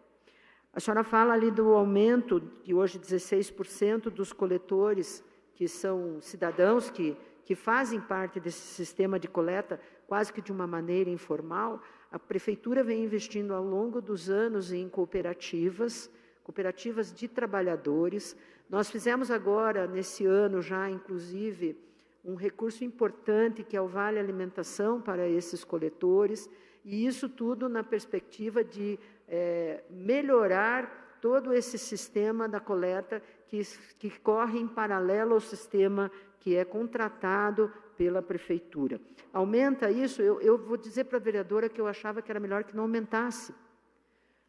A senhora fala ali do aumento, de hoje 16% dos coletores, que são cidadãos que fazem parte desse sistema de coleta, quase que de uma maneira informal. A Prefeitura vem investindo ao longo dos anos em cooperativas de trabalhadores. Nós fizemos agora, nesse ano já, inclusive, um recurso importante, que é o Vale Alimentação para esses coletores, e isso tudo na perspectiva de melhorar todo esse sistema da coleta que corre em paralelo ao sistema que é contratado pela Prefeitura. Aumenta isso? Eu vou dizer para a vereadora que eu achava que era melhor que não aumentasse,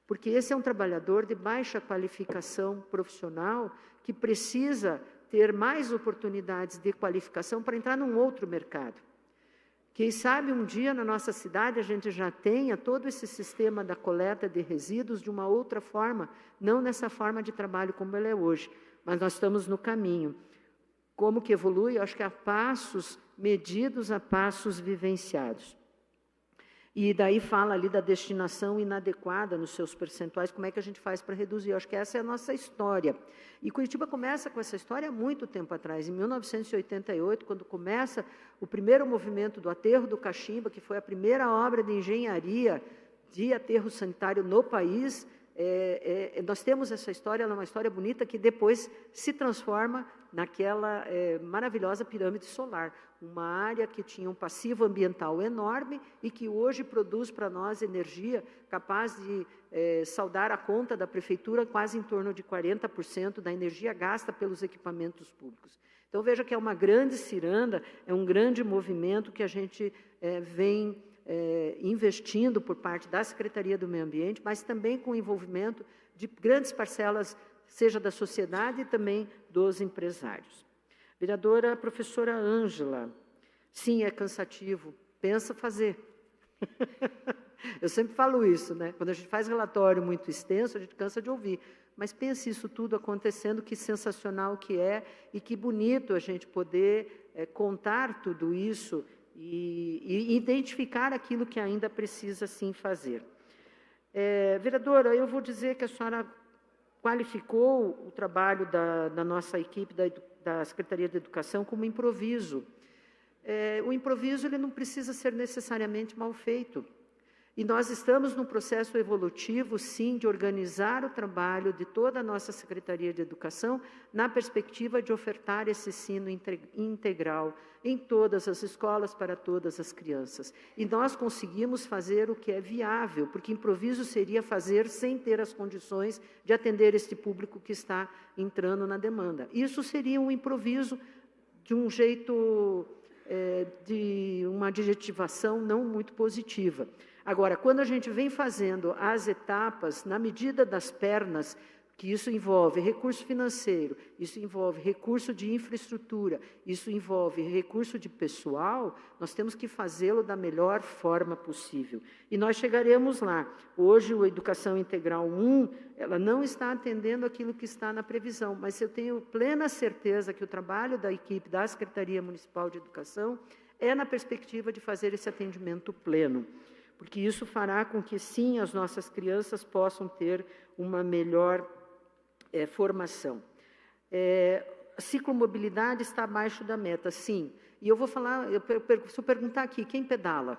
porque esse é um trabalhador de baixa qualificação profissional que precisa ter mais oportunidades de qualificação para entrar num outro mercado. Quem sabe um dia na nossa cidade a gente já tenha todo esse sistema da coleta de resíduos de uma outra forma, não nessa forma de trabalho como ela é hoje, mas nós estamos no caminho. Como que evolui? Eu acho que a passos medidos, a passos vivenciados. E daí fala ali da destinação inadequada nos seus percentuais, como é que a gente faz para reduzir? Eu acho que essa é a nossa história. E Curitiba começa com essa história há muito tempo atrás, em 1988, quando começa o primeiro movimento do Aterro do Cachimba, que foi a primeira obra de engenharia de aterro sanitário no país. Nós temos essa história, ela é uma história bonita, que depois se transforma naquela maravilhosa pirâmide solar, uma área que tinha um passivo ambiental enorme e que hoje produz para nós energia capaz de saldar a conta da Prefeitura quase em torno de 40% da energia gasta pelos equipamentos públicos. Então, veja que é uma grande ciranda, é um grande movimento que a gente vem investindo por parte da Secretaria do Meio Ambiente, mas também com o envolvimento de grandes parcelas, seja da sociedade e também dos empresários. Vereadora professora Ângela, sim, é cansativo, pensa fazer. Eu sempre falo isso, né? Quando a gente faz relatório muito extenso, a gente cansa de ouvir, mas pense isso tudo acontecendo, que sensacional que é, e que bonito a gente poder contar tudo isso e identificar aquilo que ainda precisa, sim, fazer. Vereadora, eu vou dizer que a senhora qualificou o trabalho da nossa equipe da Secretaria de Educação como improviso. O improviso ele não precisa ser necessariamente mal feito. E nós estamos num processo evolutivo, sim, de organizar o trabalho de toda a nossa Secretaria de Educação na perspectiva de ofertar esse ensino integral em todas as escolas, para todas as crianças. E nós conseguimos fazer o que é viável, porque improviso seria fazer sem ter as condições de atender este público que está entrando na demanda. Isso seria um improviso de um jeito, de uma adjetivação não muito positiva. Agora, quando a gente vem fazendo as etapas, na medida das pernas, que isso envolve recurso financeiro, isso envolve recurso de infraestrutura, isso envolve recurso de pessoal, nós temos que fazê-lo da melhor forma possível. E nós chegaremos lá. Hoje, a Educação Integral 1, ela não está atendendo aquilo que está na previsão, mas eu tenho plena certeza que o trabalho da equipe da Secretaria Municipal de Educação é na perspectiva de fazer esse atendimento pleno, porque isso fará com que, sim, as nossas crianças possam ter uma melhor formação. A ciclomobilidade está abaixo da meta, sim. E eu vou falar, se eu perguntar aqui, quem pedala?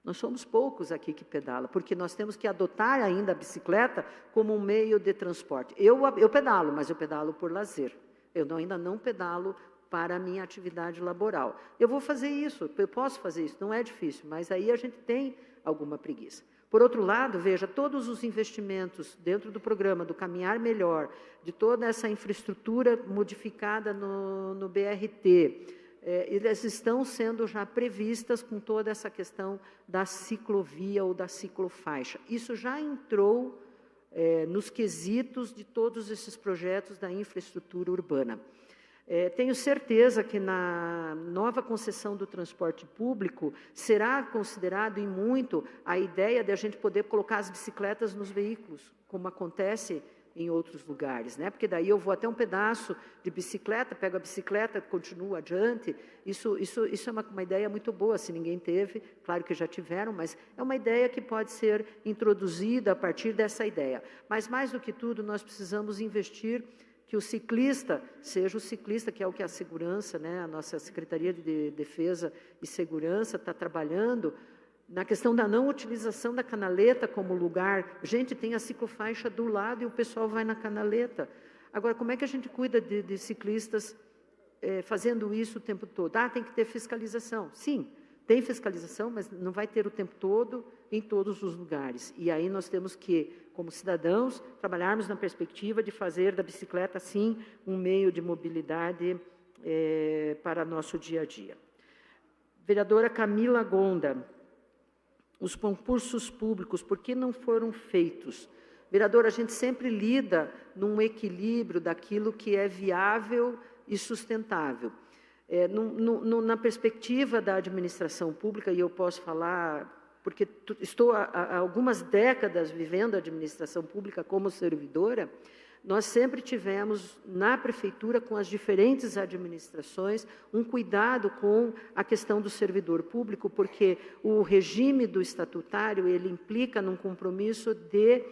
Nós somos poucos aqui que pedala, porque nós temos que adotar ainda a bicicleta como um meio de transporte. Eu pedalo, mas eu pedalo por lazer. Eu ainda não pedalo para a minha atividade laboral. Eu vou fazer isso, eu posso fazer isso, não é difícil, mas aí a gente tem alguma preguiça. Por outro lado, veja, todos os investimentos dentro do programa do Caminhar Melhor, de toda essa infraestrutura modificada no BRT, elas estão sendo já previstas com toda essa questão da ciclovia ou da ciclofaixa. Isso já entrou nos quesitos de todos esses projetos da infraestrutura urbana. Tenho certeza que na nova concessão do transporte público será considerado em muito a ideia de a gente poder colocar as bicicletas nos veículos, como acontece em outros lugares, né? Porque daí eu vou até um pedaço de bicicleta, pego a bicicleta, continuo adiante. Isso é uma ideia muito boa, se ninguém teve, claro que já tiveram, mas é uma ideia que pode ser introduzida a partir dessa ideia. Mas, mais do que tudo, nós precisamos investir que o ciclista seja o ciclista, que é o que a segurança, né, a nossa Secretaria de Defesa e Segurança está trabalhando, na questão da não utilização da canaleta como lugar. Gente, tem a ciclofaixa do lado e o pessoal vai na canaleta. Agora, como é que a gente cuida de ciclistas fazendo isso o tempo todo? Tem que ter fiscalização. Sim, tem fiscalização, mas não vai ter o tempo todo em todos os lugares. E aí nós temos que, como cidadãos, trabalharmos na perspectiva de fazer da bicicleta, sim, um meio de mobilidade para nosso dia a dia. Vereadora Camila Gonda, os concursos públicos, por que não foram feitos? Vereadora, a gente sempre lida num equilíbrio daquilo que é viável e sustentável. Na perspectiva da administração pública, e eu posso falar, porque estou há algumas décadas vivendo a administração pública como servidora, nós sempre tivemos na prefeitura, com as diferentes administrações, um cuidado com a questão do servidor público, porque o regime do estatutário, ele implica num compromisso de,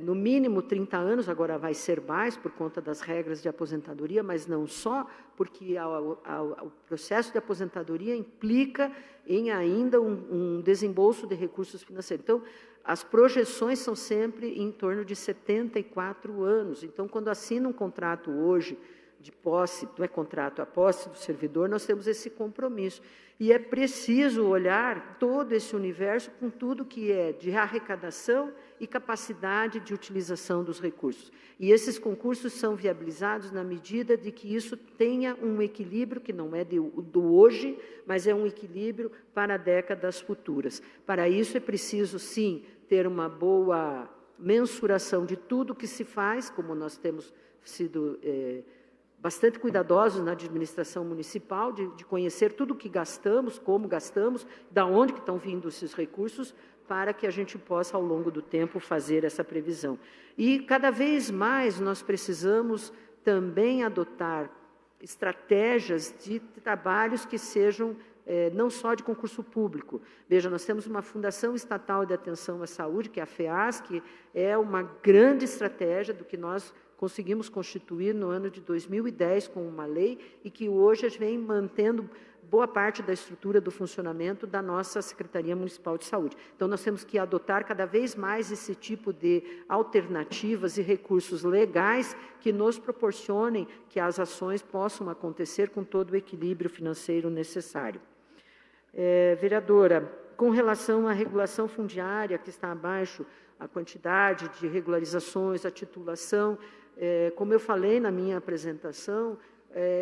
no mínimo, 30 anos, agora vai ser mais por conta das regras de aposentadoria, mas não só, porque o processo de aposentadoria implica em ainda um desembolso de recursos financeiros. Então, as projeções são sempre em torno de 74 anos. Então, quando assina um contrato hoje de posse, não é contrato, a posse do servidor, nós temos esse compromisso. E é preciso olhar todo esse universo com tudo que é de arrecadação e capacidade de utilização dos recursos. E esses concursos são viabilizados na medida de que isso tenha um equilíbrio, que não é do hoje, mas é um equilíbrio para décadas futuras. Para isso é preciso, sim, ter uma boa mensuração de tudo que se faz, como nós temos sido bastante cuidadosos na administração municipal, de conhecer tudo o que gastamos, como gastamos, da onde que estão vindo esses recursos, para que a gente possa, ao longo do tempo, fazer essa previsão. E, cada vez mais, nós precisamos também adotar estratégias de trabalhos que sejam não só de concurso público. Veja, nós temos uma Fundação Estatal de Atenção à Saúde, que é a FEAS, que é uma grande estratégia do que nós conseguimos constituir no ano de 2010 com uma lei e que hoje vem mantendo boa parte da estrutura do funcionamento da nossa Secretaria Municipal de Saúde. Então, nós temos que adotar cada vez mais esse tipo de alternativas e recursos legais que nos proporcionem que as ações possam acontecer com todo o equilíbrio financeiro necessário. Vereadora, com relação à regulação fundiária, que está abaixo a quantidade de regularizações, a titulação, como eu falei na minha apresentação,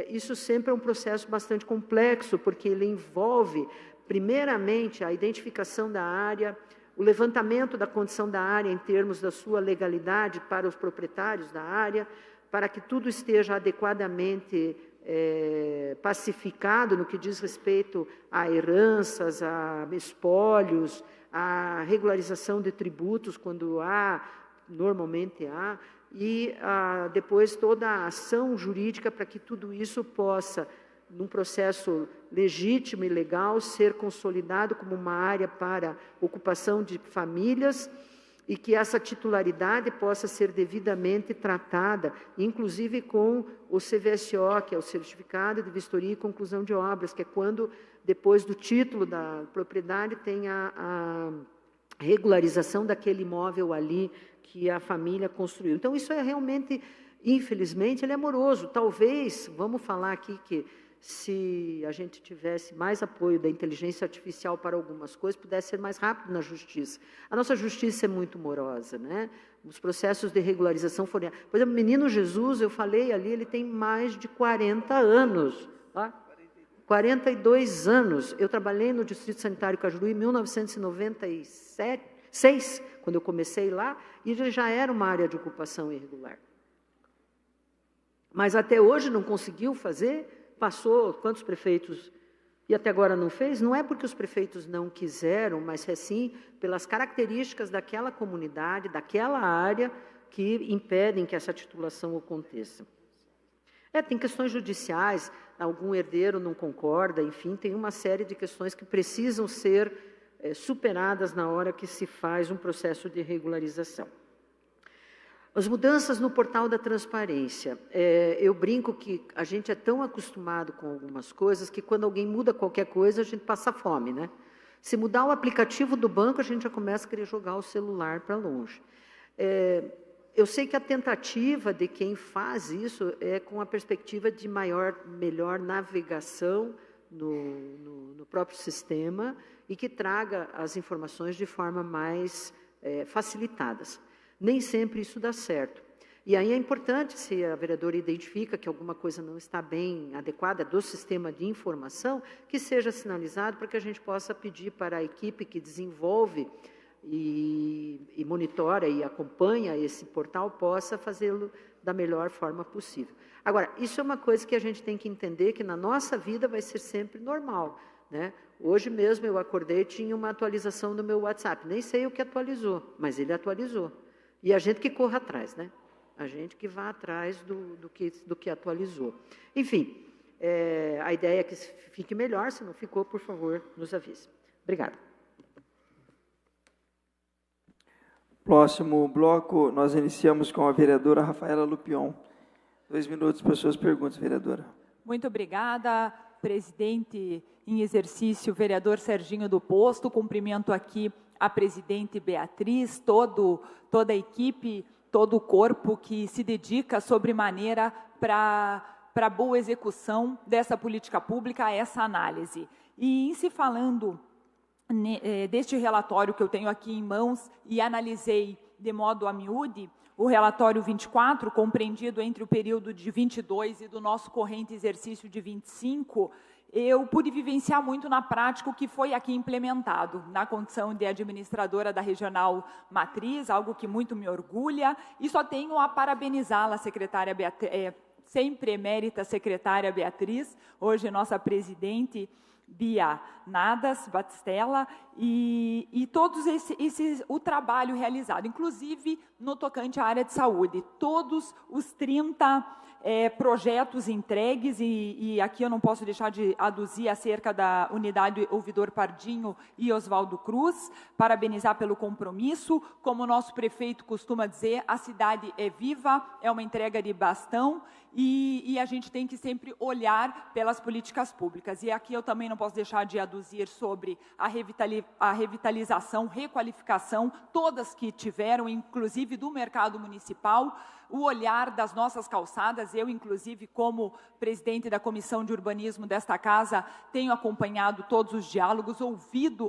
isso sempre é um processo bastante complexo, porque ele envolve, primeiramente, a identificação da área, o levantamento da condição da área em termos da sua legalidade para os proprietários da área, para que tudo esteja adequadamente pacificado no que diz respeito a heranças, a espólios, a regularização de tributos, quando normalmente há, e depois toda a ação jurídica para que tudo isso possa, num processo legítimo e legal, ser consolidado como uma área para ocupação de famílias e que essa titularidade possa ser devidamente tratada, inclusive com o CVSO, que é o Certificado de Vistoria e Conclusão de Obras, que é quando, depois do título da propriedade, tem a regularização daquele imóvel ali que a família construiu. Então, isso é realmente, infelizmente, ele é moroso. Talvez, vamos falar aqui que se a gente tivesse mais apoio da inteligência artificial para algumas coisas, pudesse ser mais rápido na justiça. A nossa justiça é muito morosa, né? Os processos de regularização foram... Por exemplo, o Menino Jesus, eu falei ali, ele tem mais de 40 anos. Tá? 42 anos. Eu trabalhei no Distrito Sanitário Cajuru em 1996, quando eu comecei lá, e já era uma área de ocupação irregular. mas até hoje não conseguiu fazer, passou quantos prefeitos e até agora não fez? Não é porque os prefeitos não quiseram, mas é sim pelas características daquela comunidade, daquela área, que impedem que essa titulação aconteça. Tem questões judiciais, algum herdeiro não concorda, enfim, tem uma série de questões que precisam ser superadas na hora que se faz um processo de regularização. As mudanças no portal da transparência. Eu brinco que a gente é tão acostumado com algumas coisas que quando alguém muda qualquer coisa, a gente passa fome, né? Se mudar o aplicativo do banco, a gente já começa a querer jogar o celular para longe. Eu sei que a tentativa de quem faz isso é com a perspectiva de melhor navegação no próprio sistema e que traga as informações de forma mais facilitadas. Nem sempre isso dá certo. E aí é importante, se a vereadora identifica que alguma coisa não está bem adequada do sistema de informação, que seja sinalizado para que a gente possa pedir para a equipe que desenvolve e monitora e acompanha esse portal, possa fazê-lo da melhor forma possível. Agora, isso é uma coisa que a gente tem que entender, que na nossa vida vai ser sempre normal, né? Hoje mesmo eu acordei e tinha uma atualização no meu WhatsApp, nem sei o que atualizou, mas ele atualizou. E a gente que corra atrás, né? A gente que vá atrás do que atualizou. Enfim, a ideia é que fique melhor, se não ficou, por favor, nos avise. Obrigada. Próximo bloco, nós iniciamos com a vereadora Rafaela Lupion. 2 minutos para suas perguntas, vereadora. Muito obrigada, presidente em exercício, vereador Serginho do Posto. Cumprimento aqui a presidente Beatriz, toda a equipe, todo o corpo que se dedica sobremaneira para boa execução dessa política pública, essa análise. E em se falando deste relatório que eu tenho aqui em mãos e analisei de modo a miúde, o relatório 24, compreendido entre o período de 22 e do nosso corrente exercício de 25, eu pude vivenciar muito na prática o que foi aqui implementado, na condição de administradora da Regional Matriz, algo que muito me orgulha, e só tenho a parabenizá-la, secretária Beatriz, sempre emérita secretária Beatriz, hoje nossa presidente Bia Nadas Batistella, e todos o trabalho realizado, inclusive no tocante à área de saúde, todos os 30 projetos entregues, e aqui eu não posso deixar de aduzir acerca da unidade Ouvidor Pardinho e Oswaldo Cruz, parabenizar pelo compromisso. Como o nosso prefeito costuma dizer, a cidade é viva, é uma entrega de bastão, e a gente tem que sempre olhar pelas políticas públicas. E aqui eu também não posso deixar de aduzir sobre a revitalização, requalificação, todas que tiveram, inclusive do mercado municipal, o olhar das nossas calçadas. Eu, inclusive, como presidente da Comissão de Urbanismo desta casa, tenho acompanhado todos os diálogos,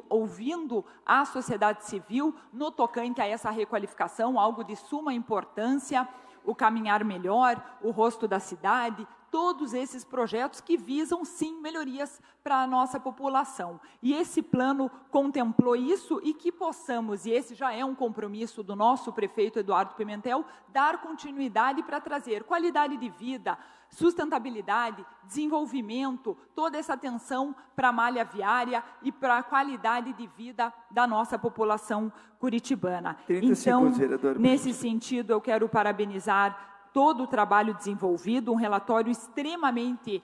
ouvindo a sociedade civil no tocante a essa requalificação, algo de suma importância, o caminhar melhor, o rosto da cidade, todos esses projetos que visam, sim, melhorias para a nossa população. E esse plano contemplou isso, e que possamos, e esse já é um compromisso do nosso prefeito Eduardo Pimentel, dar continuidade para trazer qualidade de vida, sustentabilidade, desenvolvimento, toda essa atenção para a malha viária e para a qualidade de vida da nossa população curitibana. 30 segundos, vereadora. Nesse sentido, eu quero parabenizar todo o trabalho desenvolvido, um relatório extremamente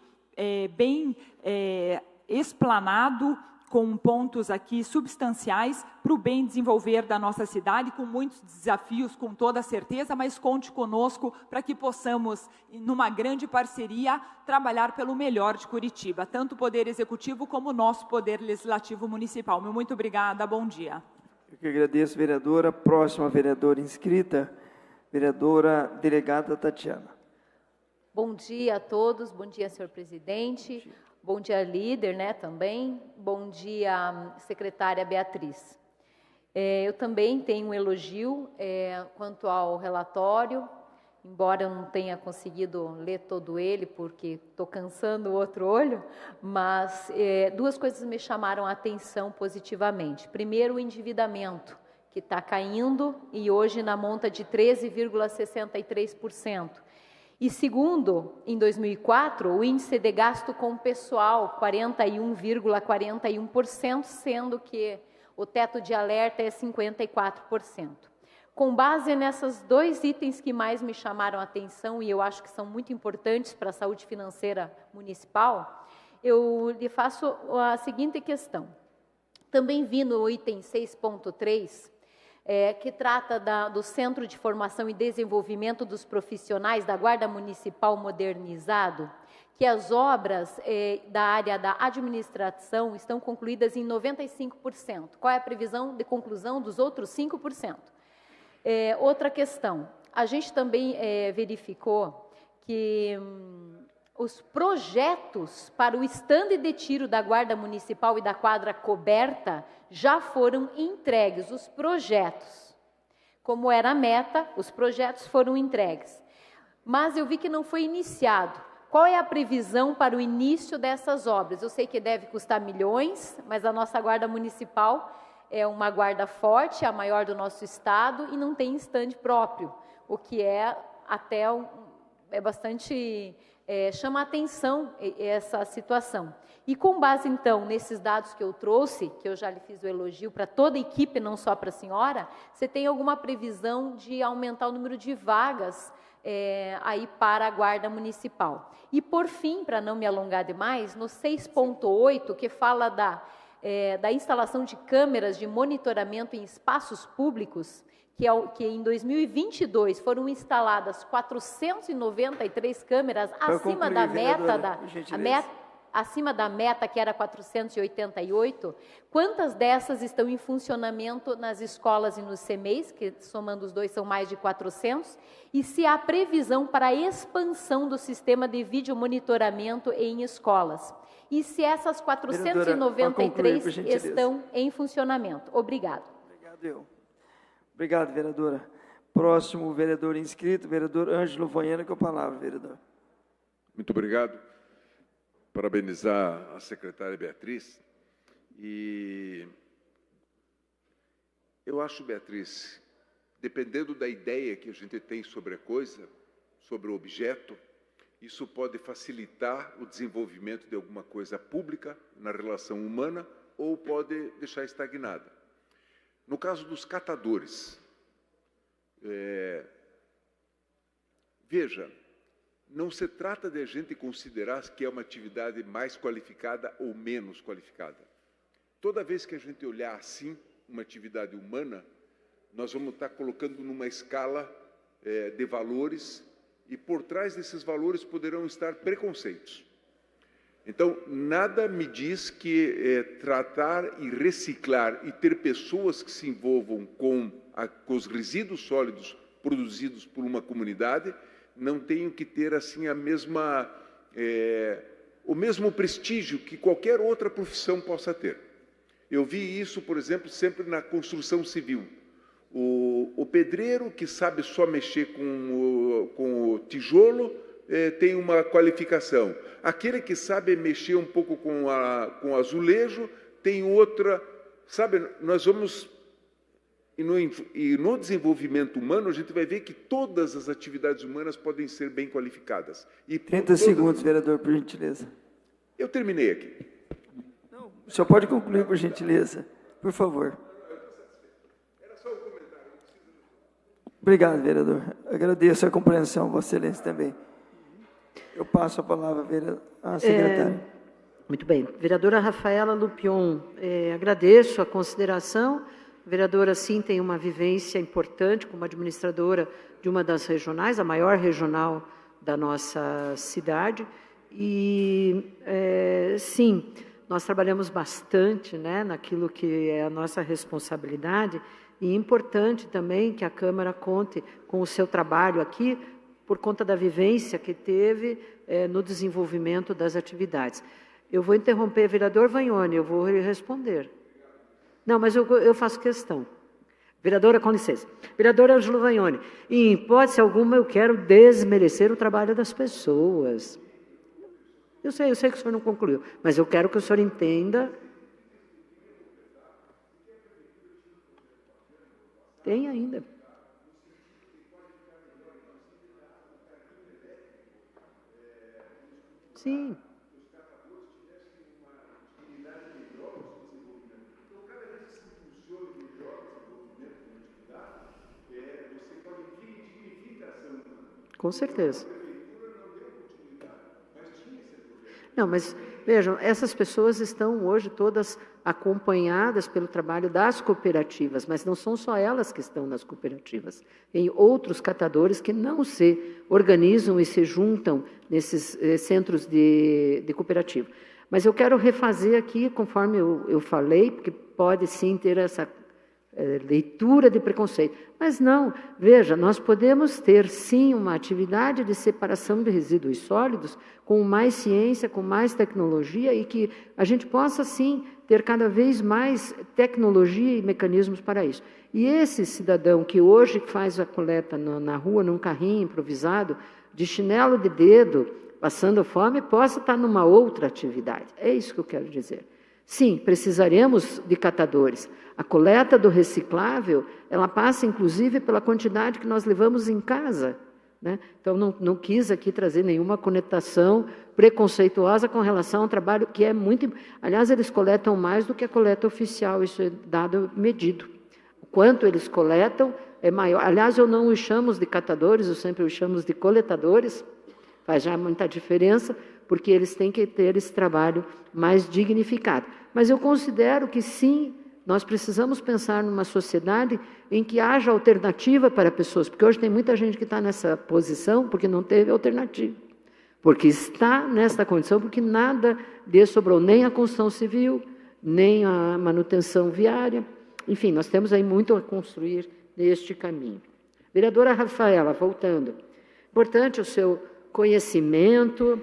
bem explanado, com pontos aqui substanciais para o bem desenvolver da nossa cidade, com muitos desafios, com toda certeza, mas conte conosco para que possamos, numa grande parceria, trabalhar pelo melhor de Curitiba, tanto o Poder Executivo como o nosso Poder Legislativo Municipal. Muito obrigada, bom dia. Eu que agradeço, vereadora. Próxima vereadora inscrita, vereadora delegada Tatiana. Bom dia a todos, bom dia, senhor presidente, bom dia, líder, né, também, bom dia, secretária Beatriz. Eu também tenho um elogio quanto ao relatório, embora eu não tenha conseguido ler todo ele, porque estou cansando o outro olho, mas duas coisas me chamaram a atenção positivamente. Primeiro, o endividamento, que está caindo, e hoje na monta de 13,63%. E segundo, em 2004, o índice de gasto com pessoal, 41,41%, sendo que o teto de alerta é 54%. Com base nesses dois itens que mais me chamaram a atenção e eu acho que são muito importantes para a saúde financeira municipal, eu lhe faço a seguinte questão. Também vi no item 6.3, que trata do Centro de Formação e Desenvolvimento dos Profissionais da Guarda Municipal modernizado, que as obras da área da administração estão concluídas em 95%. Qual é a previsão de conclusão dos outros 5%? Outra questão, a gente também verificou que os projetos para o estande de tiro da Guarda Municipal e da quadra coberta já foram entregues, os projetos. Como era a meta, os projetos foram entregues. Mas eu vi que não foi iniciado. Qual é a previsão para o início dessas obras? Eu sei que deve custar milhões, mas a nossa Guarda Municipal é uma guarda forte, a maior do nosso estado, e não tem estande próprio, o que é até bastante... chama a atenção essa situação. E com base, então, nesses dados que eu trouxe, que eu já lhe fiz o elogio para toda a equipe, não só para a senhora, você tem alguma previsão de aumentar o número de vagas aí para a Guarda Municipal? E, por fim, para não me alongar demais, no 6.8, que fala da instalação de câmeras de monitoramento em espaços públicos, que em 2022 foram instaladas 493 câmeras acima da meta, acima da meta que era 488, quantas dessas estão em funcionamento nas escolas e nos CMEIs, que somando os dois são mais de 400, e se há previsão para a expansão do sistema de videomonitoramento em escolas? E se essas 493 estão em funcionamento? Obrigado. Obrigado, Obrigado, vereadora. Próximo vereador inscrito, vereador Ângelo Voiano, com a palavra, vereador. Muito obrigado. Parabenizar a secretária Beatriz. E eu acho, Beatriz, dependendo da ideia que a gente tem sobre a coisa, sobre o objeto, isso pode facilitar o desenvolvimento de alguma coisa pública na relação humana ou pode deixar estagnada. No caso dos catadores, veja, não se trata de a gente considerar que é uma atividade mais qualificada ou menos qualificada. Toda vez que a gente olhar assim uma atividade humana, nós vamos estar colocando numa escala de valores e por trás desses valores poderão estar preconceitos. Então, nada me diz que tratar e reciclar e ter pessoas que se envolvam com os resíduos sólidos produzidos por uma comunidade não tenham que ter assim o mesmo prestígio que qualquer outra profissão possa ter. Eu vi isso, por exemplo, sempre na construção civil. O pedreiro que sabe só mexer com o tijolo tem uma qualificação. Aquele que sabe mexer um pouco com o azulejo tem outra. Sabe, nós vamos... E no desenvolvimento humano, a gente vai ver que todas as atividades humanas podem ser bem qualificadas. 30 segundos, vereador, por gentileza. Eu terminei aqui. Não, o senhor pode concluir, por gentileza. Por favor. Era só um comentário. Obrigado, vereador. Agradeço a compreensão, Vossa Excelência, também. Eu passo a palavra à secretária. Muito bem. Vereadora Rafaela Lupion, agradeço a consideração. A vereadora, sim, tem uma vivência importante como administradora de uma das regionais, a maior regional da nossa cidade. E, sim, nós trabalhamos bastante, né, naquilo que é a nossa responsabilidade. E é importante também que a Câmara conte com o seu trabalho aqui, por conta da vivência que teve no desenvolvimento das atividades. Eu vou interromper, vereador Vagnoni, eu vou responder. Não, mas eu faço questão. Vereadora, com licença. Vereador Ângelo Vagnoni, em hipótese alguma eu quero desmerecer o trabalho das pessoas. Eu sei que o senhor não concluiu, mas eu quero que o senhor entenda. Tem ainda. Sim. Com certeza. Não, mas vejam, essas pessoas estão hoje todas acompanhadas pelo trabalho das cooperativas, mas não são só elas que estão nas cooperativas. Tem outros catadores que não se organizam e se juntam nesses centros de cooperativa. Mas eu quero refazer aqui, conforme eu falei, porque pode sim ter essa leitura de preconceito. Mas não, veja, nós podemos ter sim uma atividade de separação de resíduos sólidos com mais ciência, com mais tecnologia e que a gente possa sim ter cada vez mais tecnologia e mecanismos para isso. E esse cidadão que hoje faz a coleta na rua, num carrinho improvisado, de chinelo de dedo, passando fome, possa estar numa outra atividade. É isso que eu quero dizer. Sim, precisaremos de catadores. A coleta do reciclável, ela passa inclusive pela quantidade que nós levamos em casa, né? Então, não quis aqui trazer nenhuma conotação preconceituosa com relação ao trabalho que é muito... Aliás, eles coletam mais do que a coleta oficial, isso é dado medido. O quanto eles coletam é maior. Aliás, eu não os chamo de catadores, eu sempre os chamo de coletadores, faz já muita diferença, porque eles têm que ter esse trabalho mais dignificado. Mas eu considero que sim, nós precisamos pensar numa sociedade em que haja alternativa para pessoas, porque hoje tem muita gente que está nessa posição porque não teve alternativa, porque está nessa condição, porque nada lhe sobrou, nem a construção civil, nem a manutenção viária. Enfim, nós temos aí muito a construir neste caminho. Vereadora Rafaela, voltando. Importante o seu conhecimento,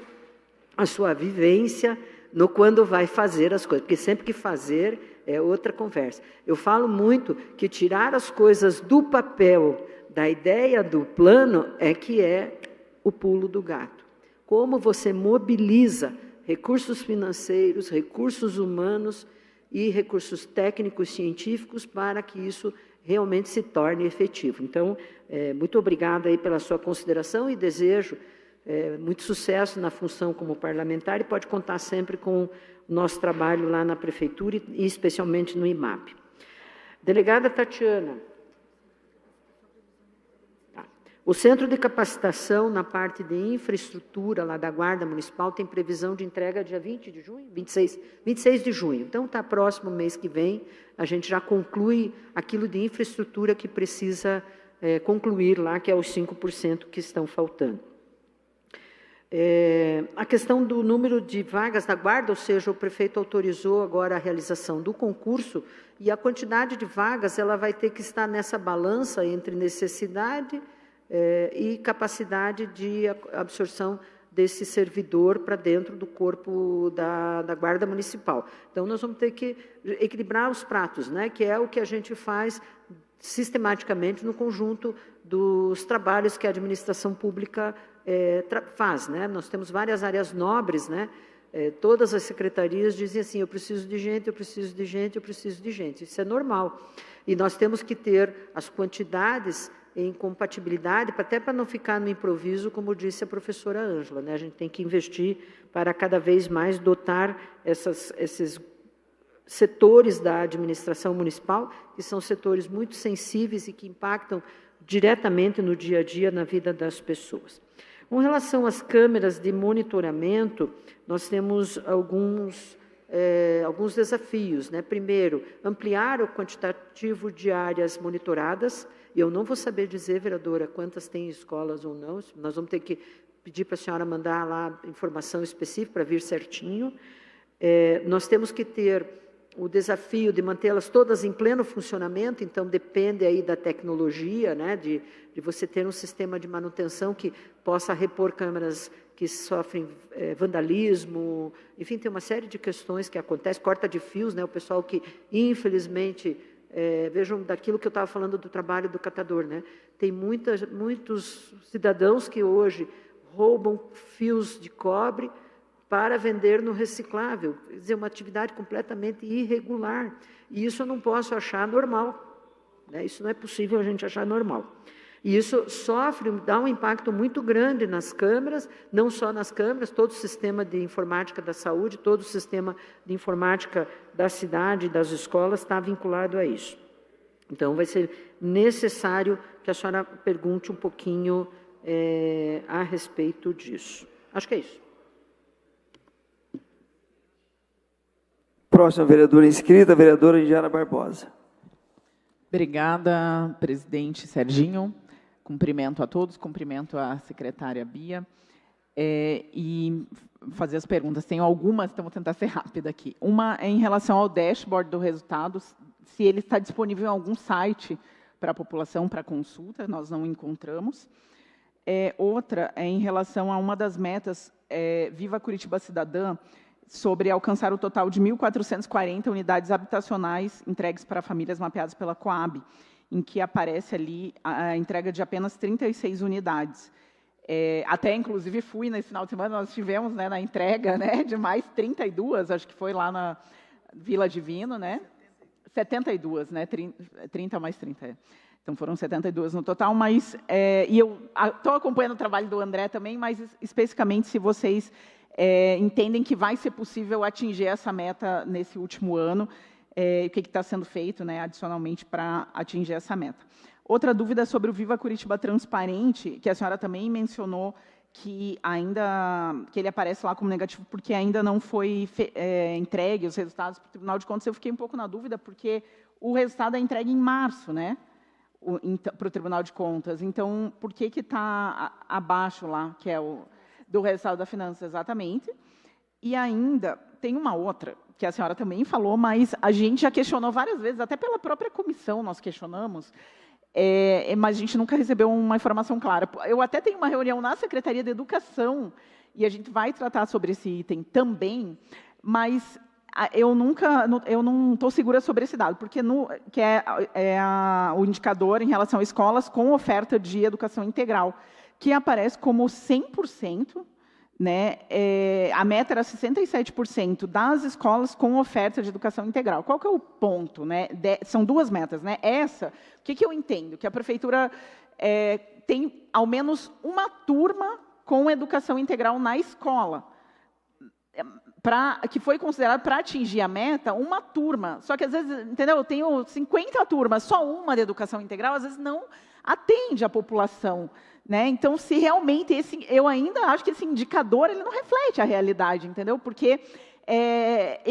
a sua vivência no quando vai fazer as coisas, porque sempre que fazer é outra conversa. Eu falo muito que tirar as coisas do papel, da ideia do plano, é que é o pulo do gato. Como você mobiliza recursos financeiros, recursos humanos e recursos técnicos, científicos, para que isso realmente se torne efetivo. Então, muito obrigada aí pela sua consideração e desejo muito sucesso na função como parlamentar e pode contar sempre com o nosso trabalho lá na Prefeitura e especialmente no IMAP. Delegada Tatiana. O Centro de Capacitação na parte de infraestrutura lá da Guarda Municipal tem previsão de entrega dia 20 de junho? 26 de junho. Então, está próximo mês que vem, a gente já conclui aquilo de infraestrutura que precisa concluir lá, que é os 5% que estão faltando. A questão do número de vagas da guarda, ou seja, o prefeito autorizou agora a realização do concurso e a quantidade de vagas ela vai ter que estar nessa balança entre necessidade e capacidade de absorção desse servidor para dentro do corpo da Guarda Municipal. Então, nós vamos ter que equilibrar os pratos, né, que é o que a gente faz sistematicamente no conjunto dos trabalhos que a administração pública faz, né? Nós temos várias áreas nobres, né? Todas as secretarias dizem assim, eu preciso de gente, eu preciso de gente, eu preciso de gente. Isso é normal. E nós temos que ter as quantidades em compatibilidade, até para não ficar no improviso, como disse a professora Ângela, né? A gente tem que investir para cada vez mais dotar esses setores da administração municipal, que são setores muito sensíveis e que impactam diretamente no dia a dia na vida das pessoas. Com relação às câmeras de monitoramento, nós temos alguns desafios, né? Primeiro, ampliar o quantitativo de áreas monitoradas. Eu não vou saber dizer, vereadora, quantas tem escolas ou não. Nós vamos ter que pedir para a senhora mandar lá informação específica para vir certinho. Nós temos que ter o desafio de mantê-las todas em pleno funcionamento, então depende aí da tecnologia, né, de você ter um sistema de manutenção que possa repor câmeras que sofrem vandalismo, enfim, tem uma série de questões que acontecem, corta de fios, né, o pessoal que, infelizmente, vejam daquilo que eu estava falando do trabalho do catador, né, tem muitos cidadãos que hoje roubam fios de cobre para vender no reciclável, quer dizer, uma atividade completamente irregular. E isso eu não posso achar normal, né? Isso não é possível a gente achar normal. E isso dá um impacto muito grande nas câmaras, não só nas câmaras, todo o sistema de informática da saúde, todo o sistema de informática da cidade, das escolas, está vinculado a isso. Então, vai ser necessário que a senhora pergunte um pouquinho a respeito disso. Acho que é isso. Próxima vereadora inscrita, a vereadora Indiana Barbosa. Obrigada, presidente Serginho. Cumprimento a todos, cumprimento a secretária Bia. E fazer as perguntas. Tenho algumas, então vou tentar ser rápida aqui. Uma é em relação ao dashboard do resultado, se ele está disponível em algum site para a população, para consulta, nós não encontramos. Outra é em relação a uma das metas, Viva Curitiba Cidadã, sobre alcançar o total de 1.440 unidades habitacionais entregues para famílias mapeadas pela Coab, em que aparece ali a entrega de apenas 36 unidades. Até, inclusive, fui nesse final de semana, nós tivemos, né, na entrega, né, de mais 32, acho que foi lá na Vila Divino, né? 72, né? 30 mais 30, Então, foram 72 no total, mas... e eu estou acompanhando o trabalho do André também, mas, especificamente, se vocês entendem que vai ser possível atingir essa meta nesse último ano, o que está sendo feito, né, adicionalmente, para atingir essa meta. Outra dúvida sobre o Viva Curitiba Transparente, que a senhora também mencionou, que ele aparece lá como negativo porque ainda não foi entregue os resultados para o Tribunal de Contas. Eu fiquei um pouco na dúvida, porque o resultado é entregue em março, né, para o Tribunal de Contas. Então, por que está abaixo lá, que é do resultado da finança, exatamente? E ainda tem uma outra, que a senhora também falou, mas a gente já questionou várias vezes, até pela própria comissão nós questionamos, mas a gente nunca recebeu uma informação clara. Eu até tenho uma reunião na Secretaria de Educação, e a gente vai tratar sobre esse item também, mas eu não estou segura sobre esse dado, porque que o indicador em relação a escolas com oferta de educação integral, que aparece como 100%, né, a meta era 67% das escolas com oferta de educação integral. Qual que é o ponto? Né? São duas metas. Né? Essa, o que eu entendo? Que a prefeitura tem ao menos uma turma com educação integral na escola, que foi considerado para atingir a meta, uma turma. Só que, às vezes, entendeu? Eu tenho 50 turmas, só uma de educação integral, às vezes não atende a população. Né? Então, se realmente eu ainda acho que esse indicador ele não reflete a realidade, entendeu? Porque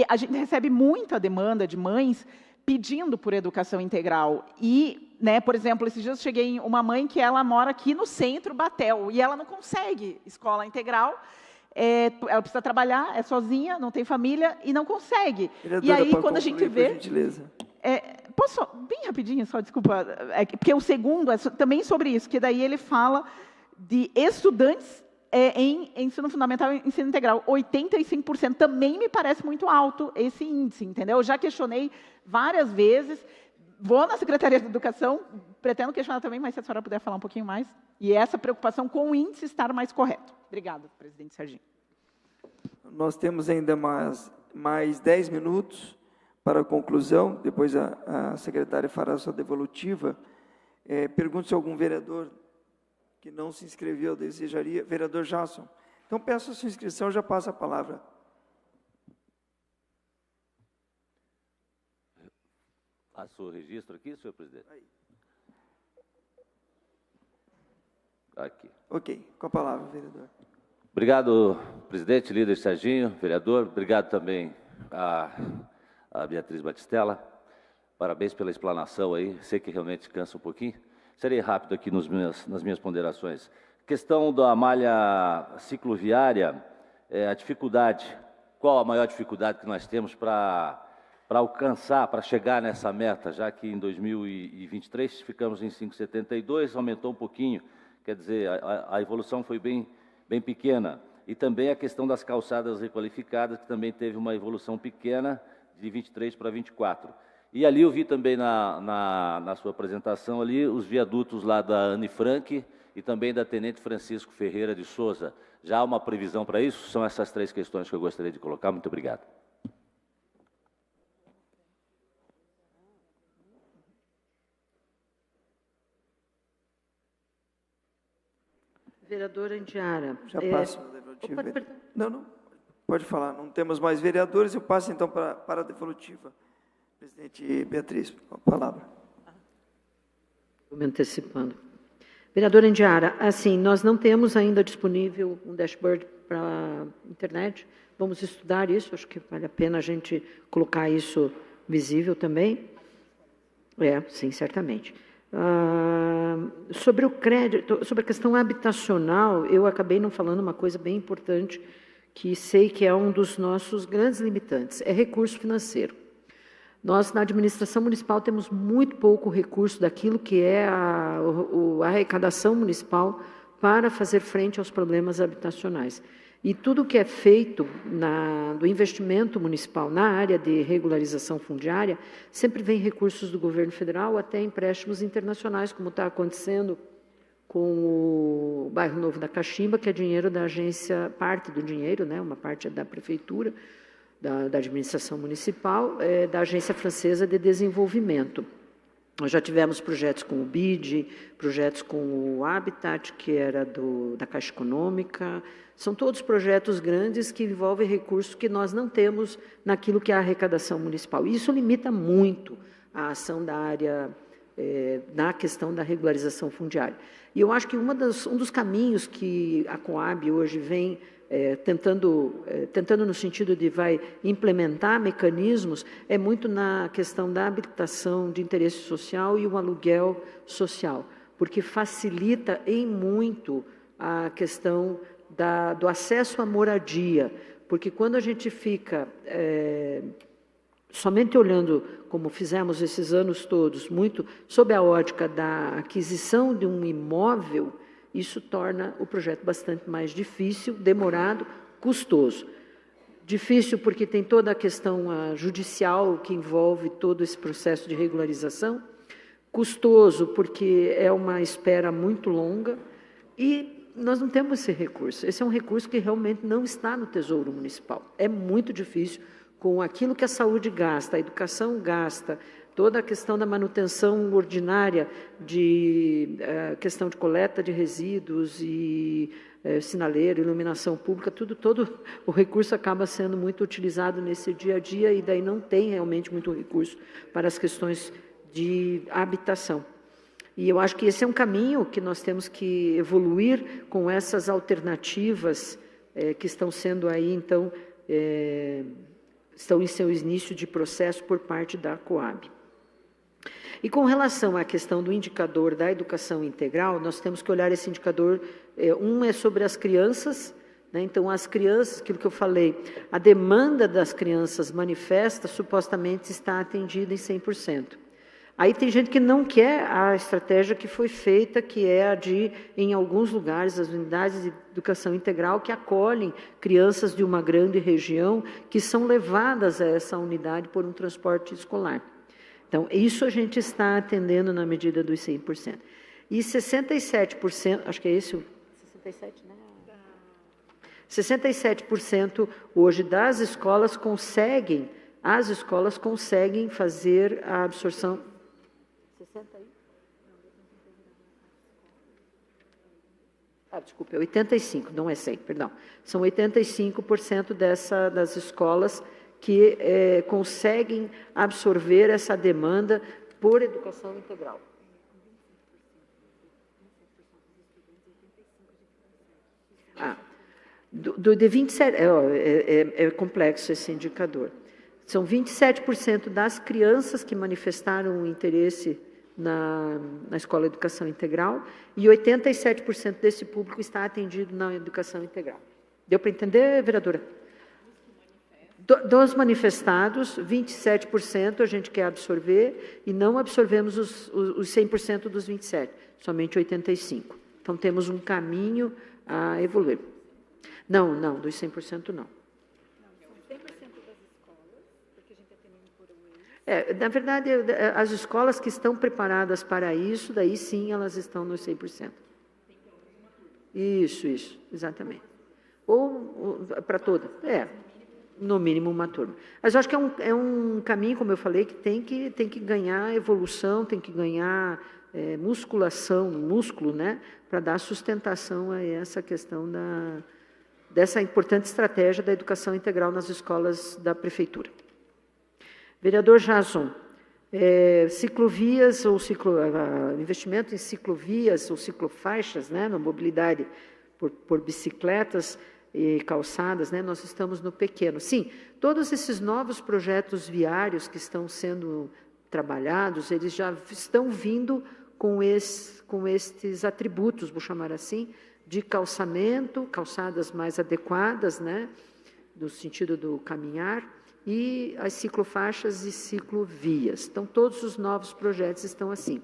a gente recebe muita demanda de mães pedindo por educação integral. E, né, por exemplo, esses dias eu cheguei em uma mãe que ela mora aqui no centro, Batel, e ela não consegue escola integral. Ela precisa trabalhar, é sozinha, não tem família e não consegue. Vereadora, e aí, quando a gente vê... Por gentileza. Posso, bem rapidinho, só, desculpa, porque o segundo é também sobre isso, que daí ele fala de estudantes em ensino fundamental e ensino integral, 85%, também me parece muito alto esse índice, entendeu? Eu já questionei várias vezes, vou na Secretaria de Educação, pretendo questionar também, mas se a senhora puder falar um pouquinho mais, e essa preocupação com o índice estar mais correto. Obrigada, presidente Serginho. Nós temos ainda mais 10 minutos para a conclusão, depois a secretária fará a sua devolutiva. Pergunto se algum vereador que não se inscreveu desejaria. Vereador Jasson. Então, peço a sua inscrição, já passa a palavra. Faço o registro aqui, senhor presidente? Aqui. Ok, com a palavra, vereador. Obrigado, presidente, líder Serginho, vereador. Obrigado também a Beatriz Batistella. Parabéns pela explanação aí. Sei que realmente cansa um pouquinho. Serei rápido aqui nas minhas ponderações. Questão da malha cicloviária, a dificuldade. Qual a maior dificuldade que nós temos para alcançar, para chegar nessa meta, já que em 2023 ficamos em 5,72, aumentou um pouquinho, quer dizer, a evolução foi bem pequena. E também a questão das calçadas requalificadas, que também teve uma evolução pequena, de 23 para 24. E ali eu vi também na sua apresentação ali os viadutos lá da Anne Frank e também da Tenente Francisco Ferreira de Souza. Já há uma previsão para isso? São essas três questões que eu gostaria de colocar. Muito obrigado. vereadora Indiara. Já passo na devolutiva. Não. Pode falar. Não temos mais vereadores. Eu passo, então, para a devolutiva. Presidente Beatriz, com a palavra. Estou me antecipando. Vereadora Indiara, assim, nós não temos ainda disponível um dashboard para a internet. Vamos estudar isso. Acho que vale a pena a gente colocar isso visível também. Sim, certamente. Sobre o crédito, sobre a questão habitacional, eu acabei não falando uma coisa bem importante, que sei que é um dos nossos grandes limitantes, é recurso financeiro. Nós, na administração municipal, temos muito pouco recurso daquilo que é a arrecadação municipal para fazer frente aos problemas habitacionais. E tudo que é feito do investimento municipal na área de regularização fundiária, sempre vem recursos do governo federal, até empréstimos internacionais, como está acontecendo com o bairro Novo da Caximba, que é dinheiro da agência, parte do dinheiro, né, uma parte é da prefeitura, da administração municipal, da Agência Francesa de Desenvolvimento. Nós já tivemos projetos com o BID, projetos com o Habitat, que era da Caixa Econômica. São todos projetos grandes que envolvem recursos que nós não temos naquilo que é a arrecadação municipal. E isso limita muito a ação da área, na questão da regularização fundiária. E eu acho que um dos caminhos que a Coab hoje vem tentando no sentido de implementar mecanismos, é muito na questão da habitação de interesse social e o aluguel social, porque facilita em muito a questão do acesso à moradia, porque quando a gente fica somente olhando, como fizemos esses anos todos, muito sob a ótica da aquisição de um imóvel, isso torna o projeto bastante mais difícil, demorado, custoso. Difícil porque tem toda a questão judicial que envolve todo esse processo de regularização. Custoso porque é uma espera muito longa e nós não temos esse recurso. Esse é um recurso que realmente não está no Tesouro Municipal. É muito difícil, com aquilo que a saúde gasta, a educação gasta, toda a questão da manutenção ordinária de questão de coleta de resíduos e sinaleiro, iluminação pública, todo o recurso acaba sendo muito utilizado nesse dia a dia e daí não tem realmente muito recurso para as questões de habitação. E eu acho que esse é um caminho que nós temos que evoluir com essas alternativas que estão sendo aí, então, estão em seu início de processo por parte da Coab. E com relação à questão do indicador da educação integral, nós temos que olhar esse indicador, um é sobre as crianças, né? Então as crianças, aquilo que eu falei, a demanda das crianças manifesta, supostamente está atendida em 100%. Aí tem gente que não quer a estratégia que foi feita, que é a de, em alguns lugares, as unidades de educação integral que acolhem crianças de uma grande região que são levadas a essa unidade por um transporte escolar. Então, isso a gente está atendendo na medida dos 100%. E 67%, acho que é esse o... 67, né? 67% hoje das escolas conseguem fazer a absorção... 60 aí? Desculpa, é 85, não é 100, perdão. São 85% das escolas que conseguem absorver essa demanda por educação integral. De 27, é complexo esse indicador. São 27% das crianças que manifestaram interesse na escola de educação integral e 87% desse público está atendido na educação integral. Deu para entender, vereadora? Dos manifestados, 27% a gente quer absorver e não absorvemos os 100% dos 27%, somente 85%. Então, temos um caminho a evoluir. Não, dos 100% não. Na verdade, as escolas que estão preparadas para isso, daí sim, elas estão nos 100%. Isso, exatamente. Ou para toda, no mínimo uma turma. Mas eu acho que é um caminho, como eu falei, que tem que ganhar evolução, tem que ganhar músculo, né, para dar sustentação a essa questão dessa importante estratégia da educação integral nas escolas da Prefeitura. Vereador Jason, ciclovias ou investimento em ciclovias ou ciclofaixas, né, na mobilidade por bicicletas e calçadas, né, nós estamos no pequeno. Sim, todos esses novos projetos viários que estão sendo trabalhados, eles já estão vindo com estes atributos, vou chamar assim, de calçamento, calçadas mais adequadas, né, no sentido do caminhar, e as ciclofaixas e ciclovias. Então, todos os novos projetos estão assim.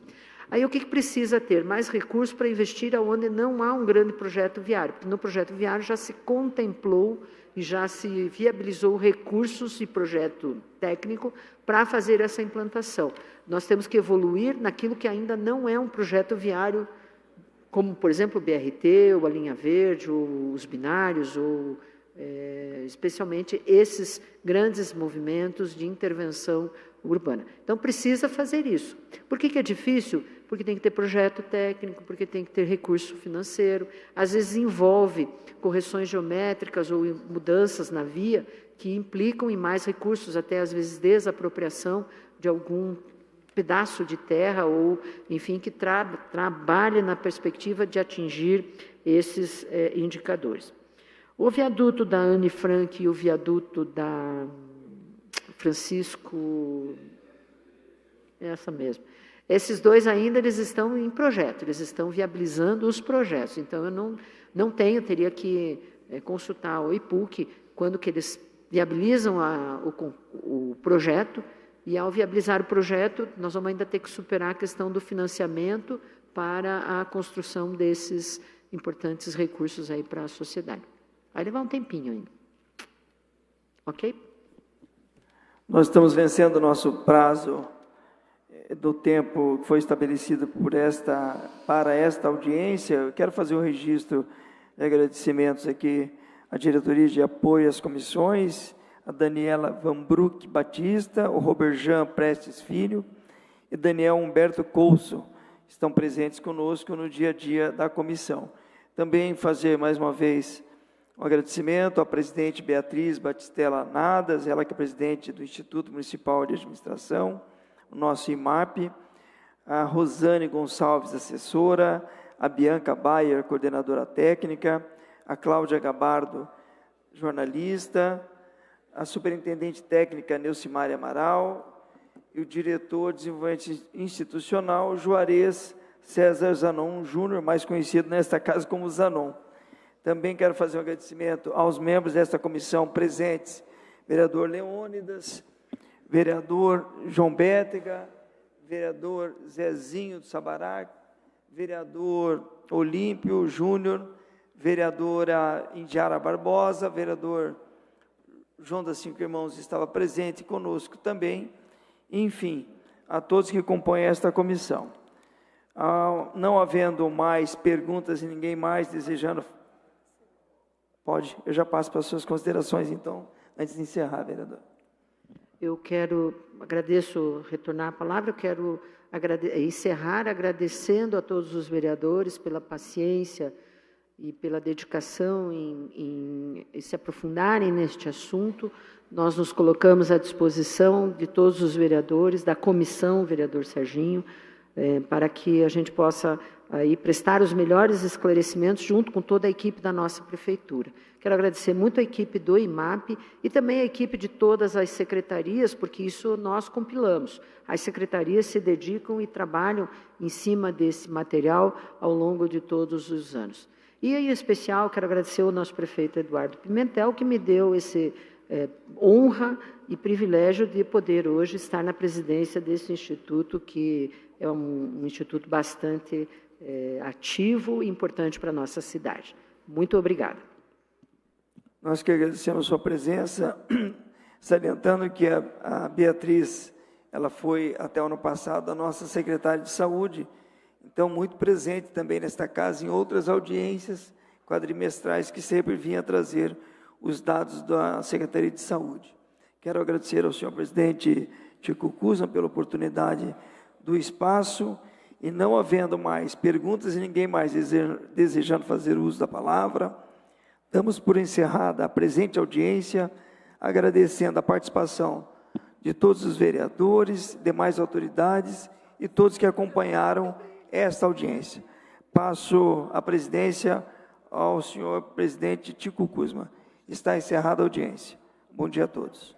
Aí, o que precisa ter? Mais recursos para investir onde não há um grande projeto viário, porque no projeto viário já se contemplou e já se viabilizou recursos e projeto técnico para fazer essa implantação. Nós temos que evoluir naquilo que ainda não é um projeto viário, como, por exemplo, o BRT, ou a linha verde, ou os binários, ou especialmente esses grandes movimentos de intervenção urbana. Então, precisa fazer isso. Por que é difícil? Porque tem que ter projeto técnico, porque tem que ter recurso financeiro, às vezes envolve correções geométricas ou mudanças na via que implicam em mais recursos, até às vezes desapropriação de algum pedaço de terra ou, enfim, que trabalhe na perspectiva de atingir esses indicadores. O viaduto da Anne Frank e o viaduto da Francisco, essa mesmo. Esses dois ainda eles estão em projeto, eles estão viabilizando os projetos. Então, eu não teria que consultar o IPUC quando que eles viabilizam o projeto, e ao viabilizar o projeto, nós vamos ainda ter que superar a questão do financiamento para a construção desses importantes recursos aí para a sociedade. Vai levar um tempinho ainda. Ok? Nós estamos vencendo o nosso prazo do tempo que foi estabelecido para esta audiência. Eu quero fazer um registro de agradecimentos aqui à diretoria de apoio às comissões, a Daniela Van Bruck Batista, o Robert Jean Prestes Filho e Daniel Humberto Couso, estão presentes conosco no dia a dia da comissão. Também fazer mais uma vez um agradecimento à presidente Beatriz Batistella Nadas, ela que é presidente do Instituto Municipal de Administração, o nosso IMAP, a Rosane Gonçalves, assessora, a Bianca Bayer, coordenadora técnica, a Cláudia Gabardo, jornalista, a superintendente técnica Neucimária Amaral e o diretor de desenvolvimento institucional Juarez César Zanon Júnior, mais conhecido nesta casa como Zanon. Também quero fazer um agradecimento aos membros desta comissão presentes, vereador Leônidas, vereador João Bétega, vereador Zezinho do Sabará, vereador Olímpio Júnior, vereadora Indiara Barbosa, vereador João das Cinco Irmãos estava presente conosco também, enfim, a todos que compõem esta comissão. Não havendo mais perguntas e ninguém mais desejando... Pode, eu já passo para as suas considerações, então, antes de encerrar, vereador. Eu retornar a palavra, eu quero encerrar agradecendo a todos os vereadores pela paciência e pela dedicação em se aprofundarem neste assunto. Nós nos colocamos à disposição de todos os vereadores, da comissão, vereador Serginho, para que a gente possa aí prestar os melhores esclarecimentos junto com toda a equipe da nossa prefeitura. Quero agradecer muito a equipe do IMAP e também a equipe de todas as secretarias, porque isso nós compilamos. As secretarias se dedicam e trabalham em cima desse material ao longo de todos os anos. E, em especial, quero agradecer ao nosso prefeito Eduardo Pimentel, que me deu esse honra e privilégio de poder hoje estar na presidência desse instituto, que é um instituto bastante ativo e importante para a nossa cidade. Muito obrigada. Nós que agradecemos a sua presença, salientando que a Beatriz, ela foi, até o ano passado, a nossa secretária de saúde, então muito presente também nesta casa, em outras audiências quadrimestrais que sempre vinha trazer os dados da Secretaria de Saúde. Quero agradecer ao senhor presidente Tico Cusa pela oportunidade do espaço E não havendo mais perguntas e ninguém mais desejando fazer uso da palavra, damos por encerrada a presente audiência, agradecendo a participação de todos os vereadores, demais autoridades e todos que acompanharam esta audiência. Passo a presidência ao senhor presidente Tico Kuzma. Está encerrada a audiência. Bom dia a todos.